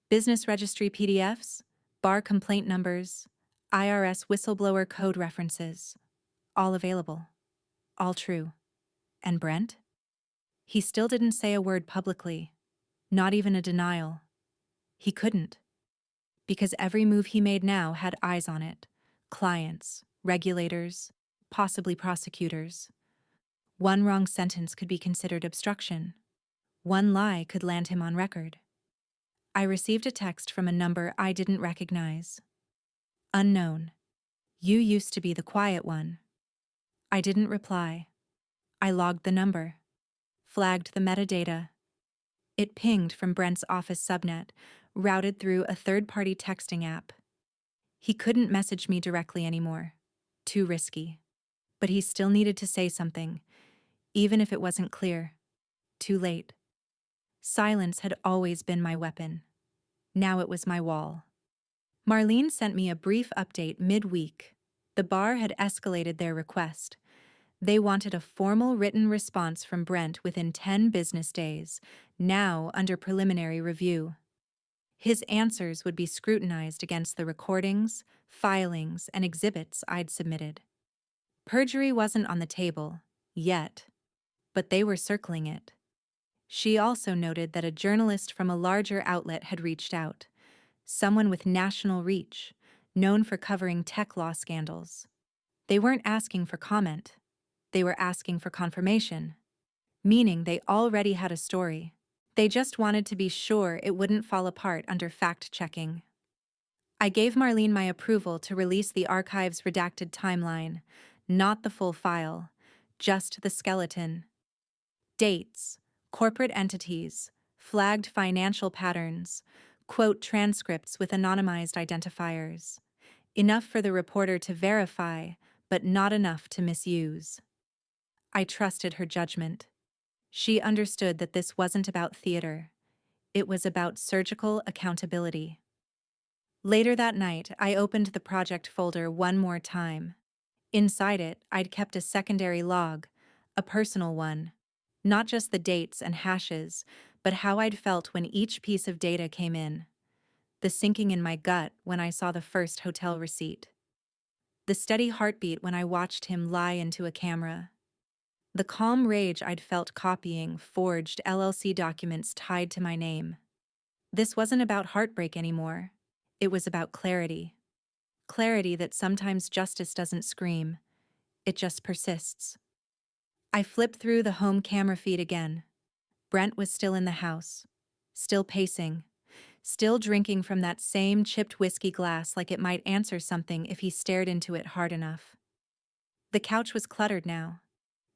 Business registry PDFs, bar complaint numbers, IRS whistleblower code references. All available. All true. And Brent? He still didn't say a word publicly. Not even a denial. He couldn't. Because every move he made now had eyes on it. Clients, regulators, possibly prosecutors. One wrong sentence could be considered obstruction. One lie could land him on record. I received a text from a number I didn't recognize. Unknown. You used to be the quiet one. I didn't reply. I logged the number. Flagged the metadata. It pinged from Brent's office subnet, routed through a third-party texting app. He couldn't message me directly anymore. Too risky. But he still needed to say something, even if it wasn't clear. Too late. Silence had always been my weapon. Now it was my wall. Marlene sent me a brief update midweek. The bar had escalated their request. They wanted a formal written response from Brent within 10 business days, now under preliminary review. His answers would be scrutinized against the recordings, filings, and exhibits I'd submitted. Perjury wasn't on the table, yet, but they were circling it. She also noted that a journalist from a larger outlet had reached out, someone with national reach, known for covering tech law scandals. They weren't asking for comment. They were asking for confirmation, meaning they already had a story. They just wanted to be sure it wouldn't fall apart under fact-checking. I gave Marlene my approval to release the archive's redacted timeline, not the full file, just the skeleton. Dates, corporate entities, flagged financial patterns, quote transcripts with anonymized identifiers. Enough for the reporter to verify, but not enough to misuse. I trusted her judgment. She understood that this wasn't about theater. It was about surgical accountability. Later that night, I opened the project folder one more time. Inside it, I'd kept a secondary log, a personal one. Not just the dates and hashes, but how I'd felt when each piece of data came in. The sinking in my gut when I saw the first hotel receipt. The steady heartbeat when I watched him lie into a camera. The calm rage I'd felt copying forged LLC documents tied to my name. This wasn't about heartbreak anymore. It was about clarity. Clarity that sometimes justice doesn't scream. It just persists. I flipped through the home camera feed again. Brent was still in the house. Still pacing. Still drinking from that same chipped whiskey glass like it might answer something if he stared into it hard enough. The couch was cluttered now.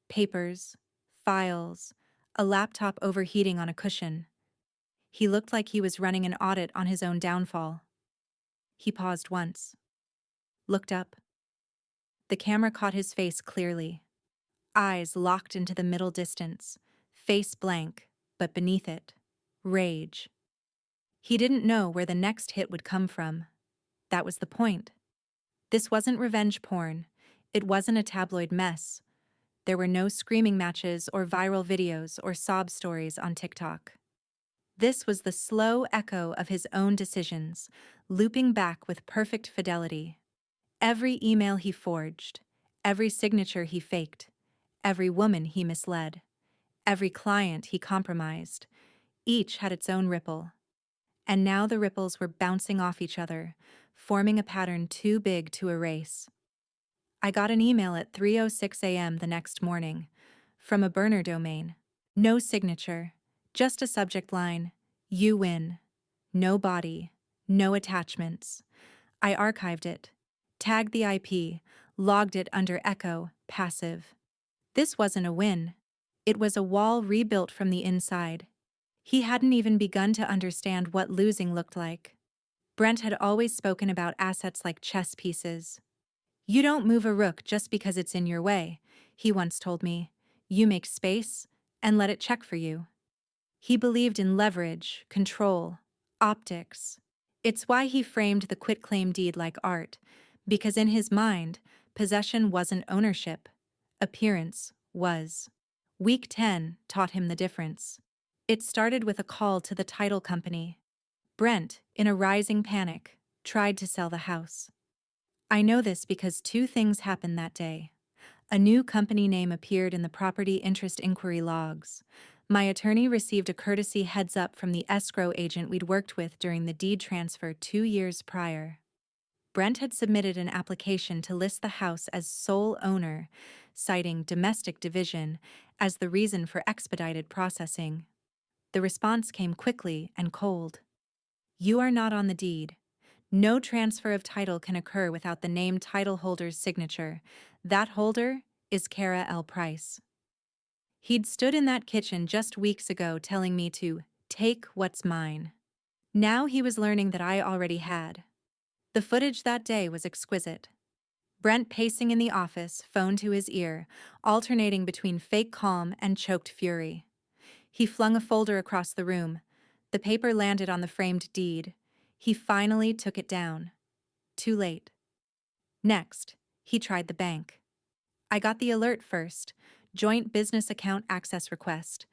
Papers, files, a laptop overheating on a cushion. He looked like he was running an audit on his own downfall. He paused once. Looked up. The camera caught his face clearly. Eyes locked into the middle distance. Face blank, but beneath it, rage. He didn't know where the next hit would come from. That was the point. This wasn't revenge porn. It wasn't a tabloid mess. There were no screaming matches or viral videos or sob stories on TikTok. This was the slow echo of his own decisions, looping back with perfect fidelity. Every email he forged, every signature he faked, every woman he misled, every client he compromised, each had its own ripple. And now the ripples were bouncing off each other, forming a pattern too big to erase. I got an email at 3:06 a.m. the next morning, from a burner domain. No signature, just a subject line, "You win." No body, no attachments. I archived it, tagged the IP, logged it under echo, passive. This wasn't a win. It was a wall rebuilt from the inside. He hadn't even begun to understand what losing looked like. Brent had always spoken about assets like chess pieces. "You don't move a rook just because it's in your way," he once told me. "You make space and let it check for you." He believed in leverage, control, optics. It's why he framed the quitclaim deed like art, because in his mind, possession wasn't ownership. Appearance was. Week 10 taught him the difference. It started with a call to the title company. Brent, in a rising panic, tried to sell the house. I know this because two things happened that day. A new company name appeared in the property interest inquiry logs. My attorney received a courtesy heads-up from the escrow agent we'd worked with during the deed transfer 2 years prior. Brent had submitted an application to list the house as sole owner, citing domestic division as the reason for expedited processing. The response came quickly and cold. "You are not on the deed. No transfer of title can occur without the named title holder's signature. That holder is Kara L. Price." He'd stood in that kitchen just weeks ago telling me to take what's mine. Now he was learning that I already had. The footage that day was exquisite. Brent pacing in the office, phone to his ear, alternating between fake calm and choked fury. He flung a folder across the room. The paper landed on the framed deed. He finally took it down. Too late. Next, he tried the bank. I got the alert first. Joint business account access request.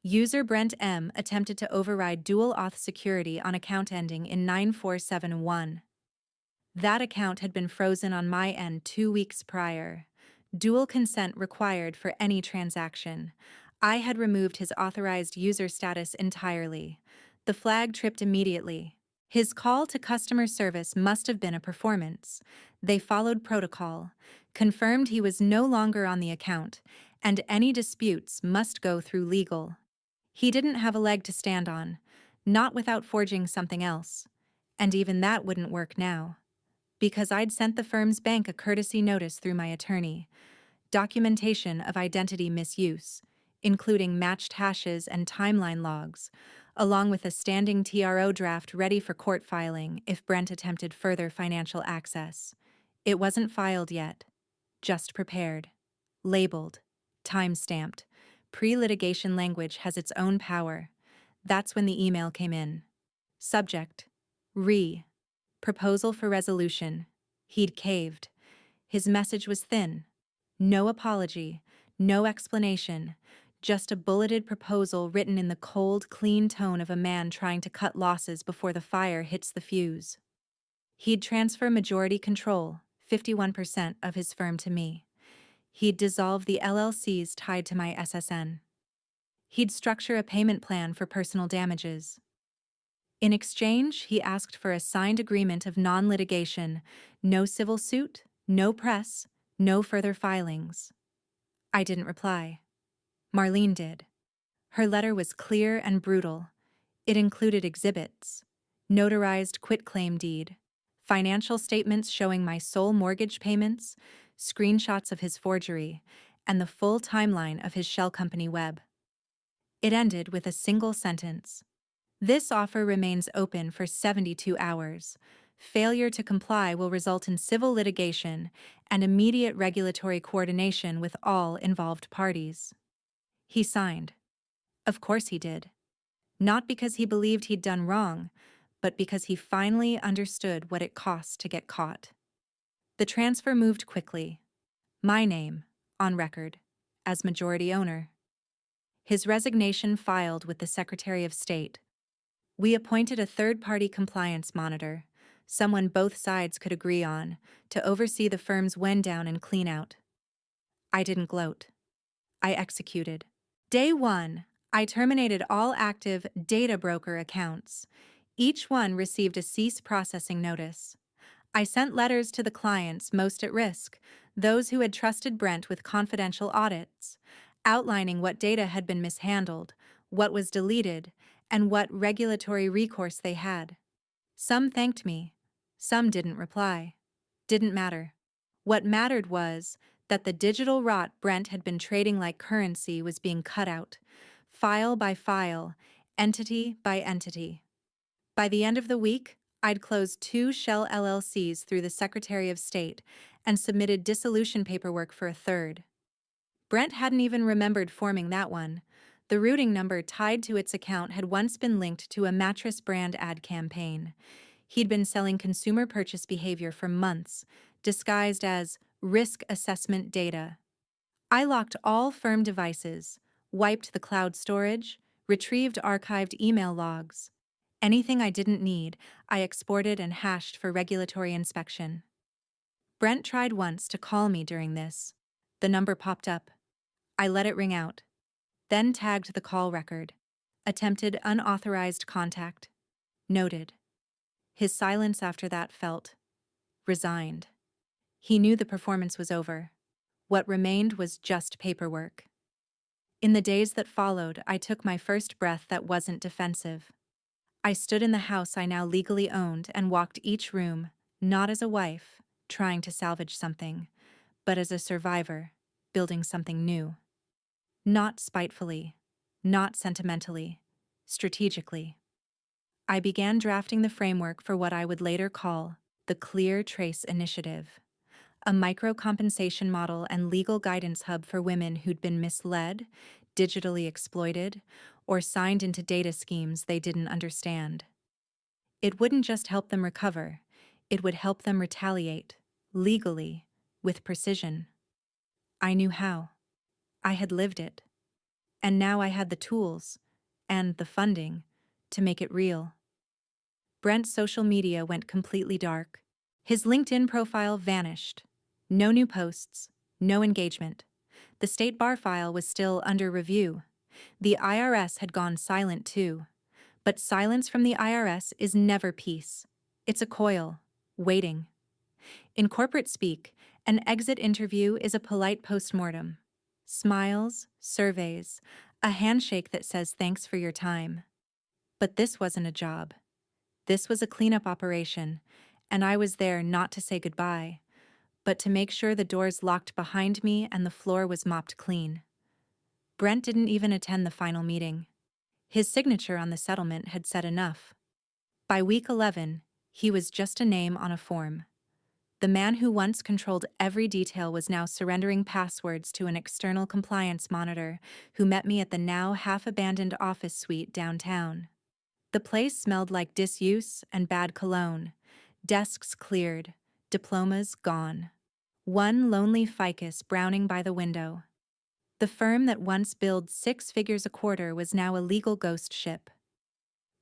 User Brent M. attempted to override dual auth security on account ending in 9471. That account had been frozen on my end 2 weeks prior. Dual consent required for any transaction. I had removed his authorized user status entirely. The flag tripped immediately. His call to customer service must have been a performance. They followed protocol, confirmed he was no longer on the account, and any disputes must go through legal. He didn't have a leg to stand on, not without forging something else. And even that wouldn't work now. Because I'd sent the firm's bank a courtesy notice through my attorney. Documentation of identity misuse, including matched hashes and timeline logs, along with a standing TRO draft ready for court filing if Brent attempted further financial access. It wasn't filed yet, just prepared. Labeled, time-stamped. Pre-litigation language has its own power. That's when the email came in. Subject: proposal for resolution. He'd caved. His message was thin. No apology, no explanation, just a bulleted proposal written in the cold, clean tone of a man trying to cut losses before the fire hits the fuse. He'd transfer majority control, 51% of his firm to me. He'd dissolve the LLCs tied to my SSN. He'd structure a payment plan for personal damages. In exchange, he asked for a signed agreement of non-litigation, no civil suit, no press, no further filings. I didn't reply. Marlene did. Her letter was clear and brutal. It included exhibits: notarized quitclaim deed, financial statements showing my sole mortgage payments, screenshots of his forgery, and the full timeline of his shell company web. It ended with a single sentence: this offer remains open for 72 hours. Failure to comply will result in civil litigation and immediate regulatory coordination with all involved parties. He signed. Of course he did. Not because he believed he'd done wrong, but because he finally understood what it cost to get caught. The transfer moved quickly. My name, on record, as majority owner. His resignation filed with the Secretary of State. We appointed a third-party compliance monitor, someone both sides could agree on, to oversee the firm's wind-down and clean-out. I didn't gloat. I executed. Day 1, I terminated all active data broker accounts. Each one received a cease processing notice. I sent letters to the clients most at risk, those who had trusted Brent with confidential audits, outlining what data had been mishandled, what was deleted, and what regulatory recourse they had. Some thanked me. Some didn't reply. Didn't matter. What mattered was that the digital rot Brent had been trading like currency was being cut out, file by file, entity by entity. By the end of the week, I'd closed 2 shell LLCs through the Secretary of State and submitted dissolution paperwork for a third. Brent hadn't even remembered forming that one. The routing number tied to its account had once been linked to a mattress brand ad campaign. He'd been selling consumer purchase behavior for months, disguised as risk assessment data. I locked all firm devices, wiped the cloud storage, retrieved archived email logs. Anything I didn't need, I exported and hashed for regulatory inspection. Brent tried once to call me during this. The number popped up. I let it ring out, then tagged the call record. Attempted unauthorized contact. Noted. His silence after that felt resigned. He knew the performance was over. What remained was just paperwork. In the days that followed, I took my first breath that wasn't defensive. I stood in the house I now legally owned and walked each room, not as a wife, trying to salvage something, but as a survivor, building something new. Not spitefully, not sentimentally, strategically. I began drafting the framework for what I would later call the Clear Trace Initiative, a micro-compensation model and legal guidance hub for women who'd been misled, digitally exploited, or signed into data schemes they didn't understand. It wouldn't just help them recover, It would help them retaliate, legally, with precision. I knew how. I had lived it. And now I had the tools, and the funding, to make it real. Brent's social media went completely dark. His LinkedIn profile vanished. No new posts, no engagement. The state bar file was still under review. The IRS had gone silent too. But silence from the IRS is never peace. It's a coil, waiting. In corporate speak, an exit interview is a polite postmortem. Smiles, surveys, a handshake that says thanks for your time. But this wasn't a job. This was a cleanup operation, and I was there not to say goodbye, but to make sure the doors locked behind me and the floor was mopped clean. Brent didn't even attend the final meeting. His signature on the settlement had said enough. By week 11, he was just a name on a form. The man who once controlled every detail was now surrendering passwords to an external compliance monitor who met me at the now half-abandoned office suite downtown. The place smelled like disuse and bad cologne. Desks cleared, diplomas gone. One lonely ficus browning by the window. The firm that once billed 6 figures a quarter was now a legal ghost ship.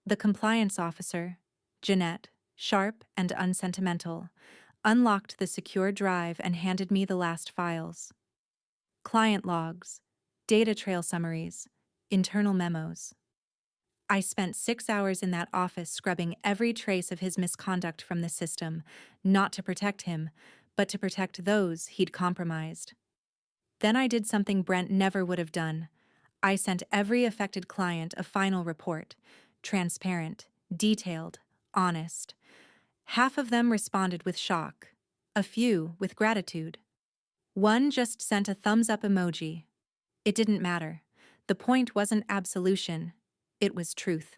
The compliance officer, Jeanette, sharp and unsentimental, unlocked the secure drive and handed me the last files. Client logs, data trail summaries, internal memos. I spent 6 hours in that office scrubbing every trace of his misconduct from the system, not to protect him, but to protect those he'd compromised. Then I did something Brent never would have done. I sent every affected client a final report, transparent, detailed, honest. Half of them responded with shock, a few with gratitude. One just sent a thumbs-up emoji. It didn't matter. The point wasn't absolution, it was truth.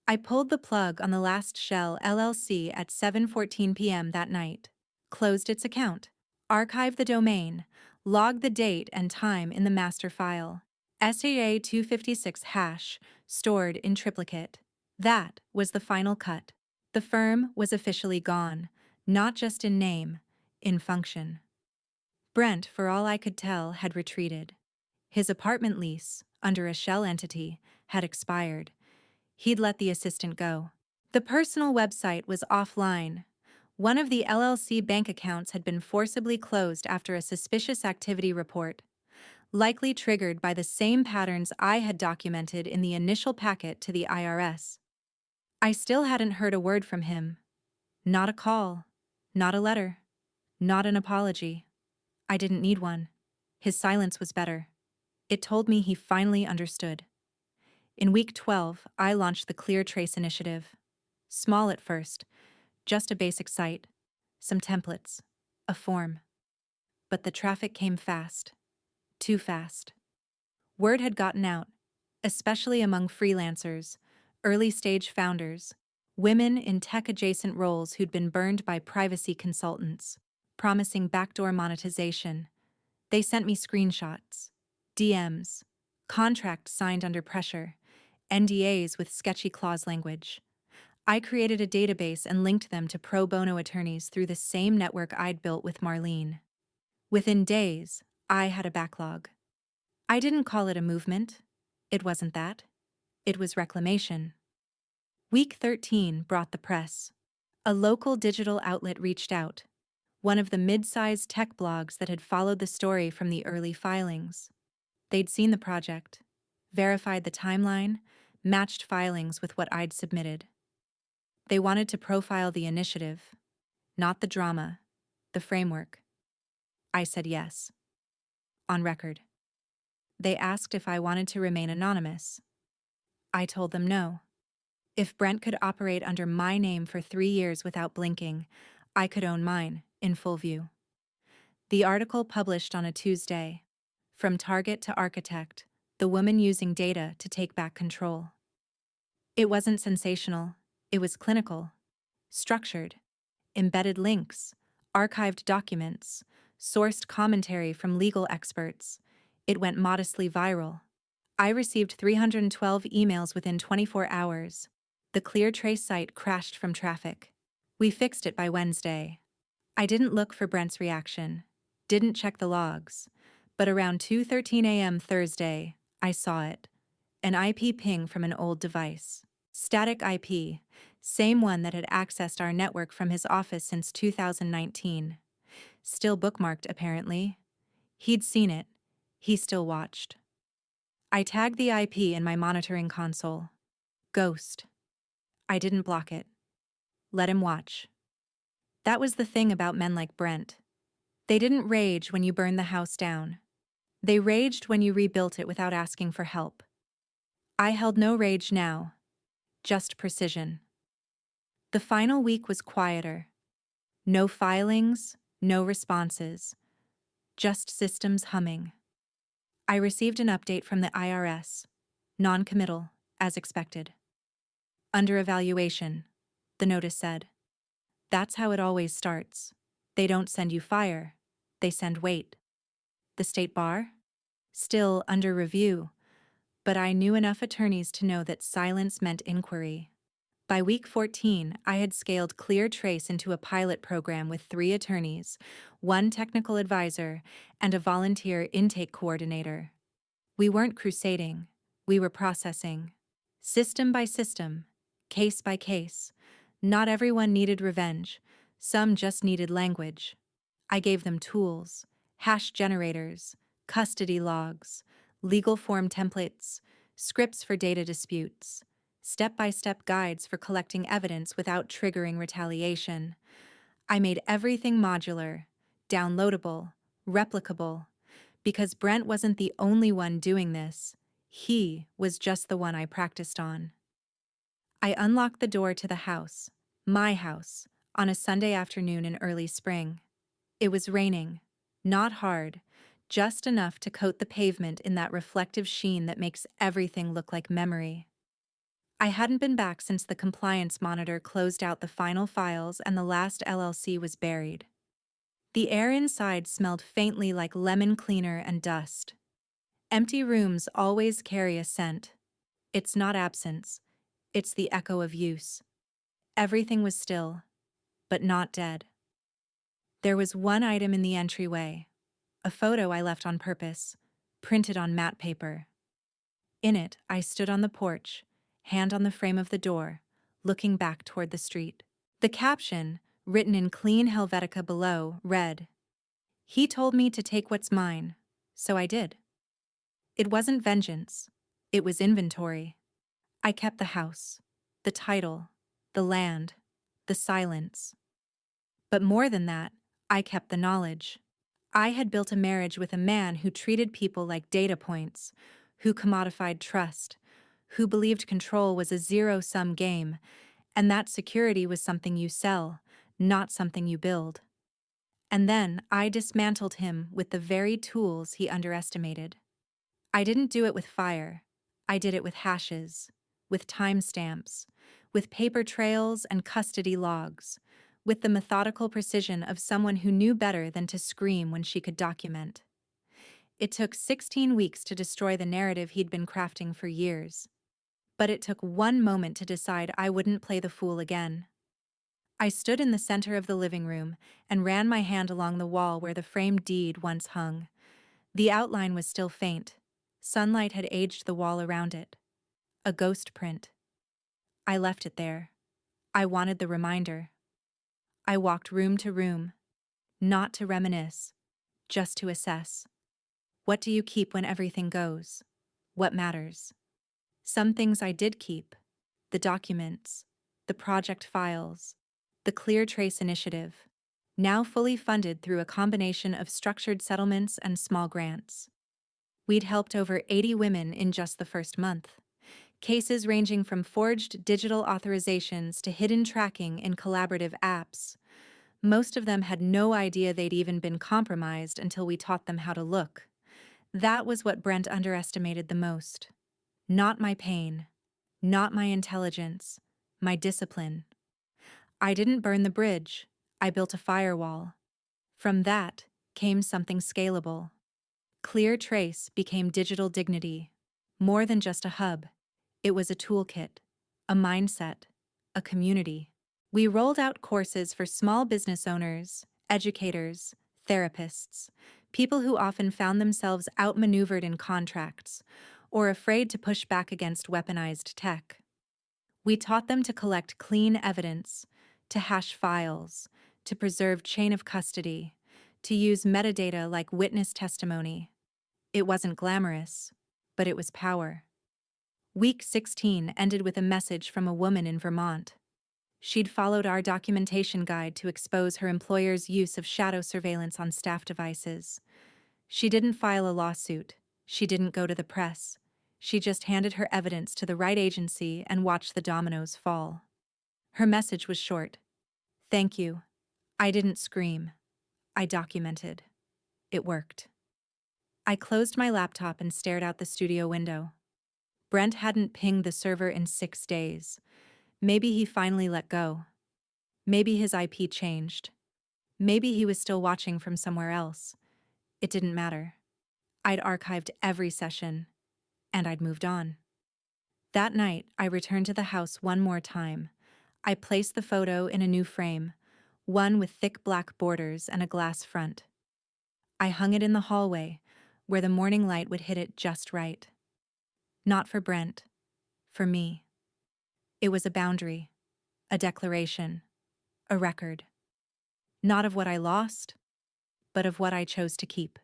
I pulled the plug on the Last Shell LLC at 7:14 p.m. that night, closed its account, archived the domain, logged the date and time in the master file, SAA 256 hash, stored in triplicate. That was the final cut. The firm was officially gone, not just in name, in function. Brent, for all I could tell, had retreated. His apartment lease, under a shell entity, had expired. He'd let the assistant go. The personal website was offline. One of the LLC bank accounts had been forcibly closed after a suspicious activity report, likely triggered by the same patterns I had documented in the initial packet to the IRS. I still hadn't heard a word from him. Not a call, not a letter, not an apology. I didn't need one. His silence was better. It told me he finally understood. In week 12, I launched the Clear Trace initiative. Small at first, just a basic site, some templates, a form. But the traffic came fast. Too fast. Word had gotten out, especially among freelancers, early-stage founders, women in tech-adjacent roles who'd been burned by privacy consultants, promising backdoor monetization. They sent me screenshots, DMs, contracts signed under pressure, NDAs with sketchy clause language. I created a database and linked them to pro bono attorneys through the same network I'd built with Marlene. Within days, I had a backlog. I didn't call it a movement. It wasn't that. It was reclamation. Week 13 brought the press. A local digital outlet reached out, one of the mid-sized tech blogs that had followed the story from the early filings. They'd seen the project, verified the timeline, matched filings with what I'd submitted. They wanted to profile the initiative, not the drama, the framework. I said yes. On record. They asked if I wanted to remain anonymous. I told them no. If Brent could operate under my name for 3 years without blinking, I could own mine, in full view. The article published on a Tuesday. From target to architect, the woman using data to take back control. It wasn't sensational, it was clinical, structured, embedded links, archived documents, sourced commentary from legal experts. It went modestly viral. I received 312 emails within 24 hours. The Clear Trace site crashed from traffic. We fixed it by Wednesday. I didn't look for Brent's reaction, didn't check the logs, but around 2:13 a.m. Thursday, I saw it. An IP ping from an old device. Static IP, same one that had accessed our network from his office since 2019. Still bookmarked, apparently. He'd seen it. He still watched. I tagged the IP in my monitoring console. Ghost. I didn't block it. Let him watch. That was the thing about men like Brent. They didn't rage when you burned the house down. They raged when you rebuilt it without asking for help. I held no rage now, just precision. The final week was quieter. No filings, no responses, just systems humming. I received an update from the IRS, non-committal, as expected. Under evaluation, the notice said. That's how it always starts. They don't send you fire, they send wait. The state bar? Still under review, but I knew enough attorneys to know that silence meant inquiry. By week 14, I had scaled Clear Trace into a pilot program with 3 attorneys, 1 technical advisor, and a volunteer intake coordinator. We weren't crusading, we were processing. System by system, case by case. Not everyone needed revenge, some just needed language. I gave them tools, hash generators, custody logs, legal form templates, scripts for data disputes, step-by-step guides for collecting evidence without triggering retaliation. I made everything modular, downloadable, replicable, because Brent wasn't the only one doing this. He was just the one I practiced on. I unlocked the door to the house, my house, on a Sunday afternoon in early spring. It was raining, not hard, just enough to coat the pavement in that reflective sheen that makes everything look like memory. I hadn't been back since the compliance monitor closed out the final files and the last LLC was buried. The air inside smelled faintly like lemon cleaner and dust. Empty rooms always carry a scent. It's not absence, it's the echo of use. Everything was still, but not dead. There was one item in the entryway, a photo I left on purpose, printed on matte paper. In it, I stood on the porch, hand on the frame of the door, looking back toward the street. The caption, written in clean Helvetica below, read, "He told me to take what's mine, so I did." It wasn't vengeance, it was inventory. I kept the house, the title, the land, the silence. But more than that, I kept the knowledge. I had built a marriage with a man who treated people like data points, who commodified trust, who believed control was a zero-sum game, and that security was something you sell, not something you build. And then I dismantled him with the very tools he underestimated. I didn't do it with fire. I did it with hashes, with timestamps, with paper trails and custody logs, with the methodical precision of someone who knew better than to scream when she could document. It took 16 weeks to destroy the narrative he'd been crafting for years. But it took one moment to decide I wouldn't play the fool again. I stood in the center of the living room and ran my hand along the wall where the framed deed once hung. The outline was still faint. Sunlight had aged the wall around it. A ghost print. I left it there. I wanted the reminder. I walked room to room, not to reminisce, just to assess. What do you keep when everything goes? What matters? Some things I did keep. The documents, the project files, the Clear Trace initiative, now fully funded through a combination of structured settlements and small grants. We'd helped over 80 women in just the first month. Cases ranging from forged digital authorizations to hidden tracking in collaborative apps. Most of them had no idea they'd even been compromised until we taught them how to look. That was what Brent underestimated the most. Not my pain, not my intelligence, my discipline. I didn't burn the bridge, I built a firewall. From that came something scalable. Clear Trace became digital dignity. More than just a hub. It was a toolkit, a mindset, a community. We rolled out courses for small business owners, educators, therapists, people who often found themselves outmaneuvered in contracts or afraid to push back against weaponized tech. We taught them to collect clean evidence, to hash files, to preserve chain of custody, to use metadata like witness testimony. It wasn't glamorous, but it was power. Week 16 ended with a message from a woman in Vermont. She'd followed our documentation guide to expose her employer's use of shadow surveillance on staff devices. She didn't file a lawsuit. She didn't go to the press. She just handed her evidence to the right agency and watched the dominoes fall. Her message was short. Thank you. I didn't scream. I documented. It worked. I closed my laptop and stared out the studio window. Brent hadn't pinged the server in 6 days. Maybe he finally let go. Maybe his IP changed. Maybe he was still watching from somewhere else. It didn't matter. I'd archived every session, and I'd moved on. That night, I returned to the house one more time. I placed the photo in a new frame, one with thick black borders and a glass front. I hung it in the hallway, where the morning light would hit it just right. Not for Brent, for me. It was a boundary, a declaration, a record. Not of what I lost, but of what I chose to keep.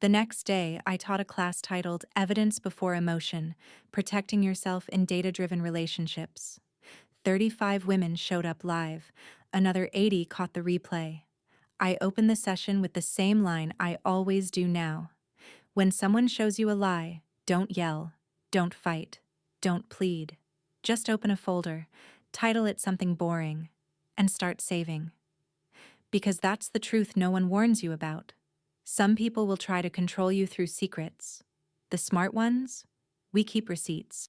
The next day, I taught a class titled Evidence Before Emotion, Protecting Yourself in Data-Driven Relationships. 35 women showed up live. Another 80 caught the replay. I opened the session with the same line I always do now. When someone shows you a lie, don't yell, don't fight, don't plead. Just open a folder, title it something boring, and start saving. Because that's the truth no one warns you about. Some people will try to control you through secrets. The smart ones, we keep receipts.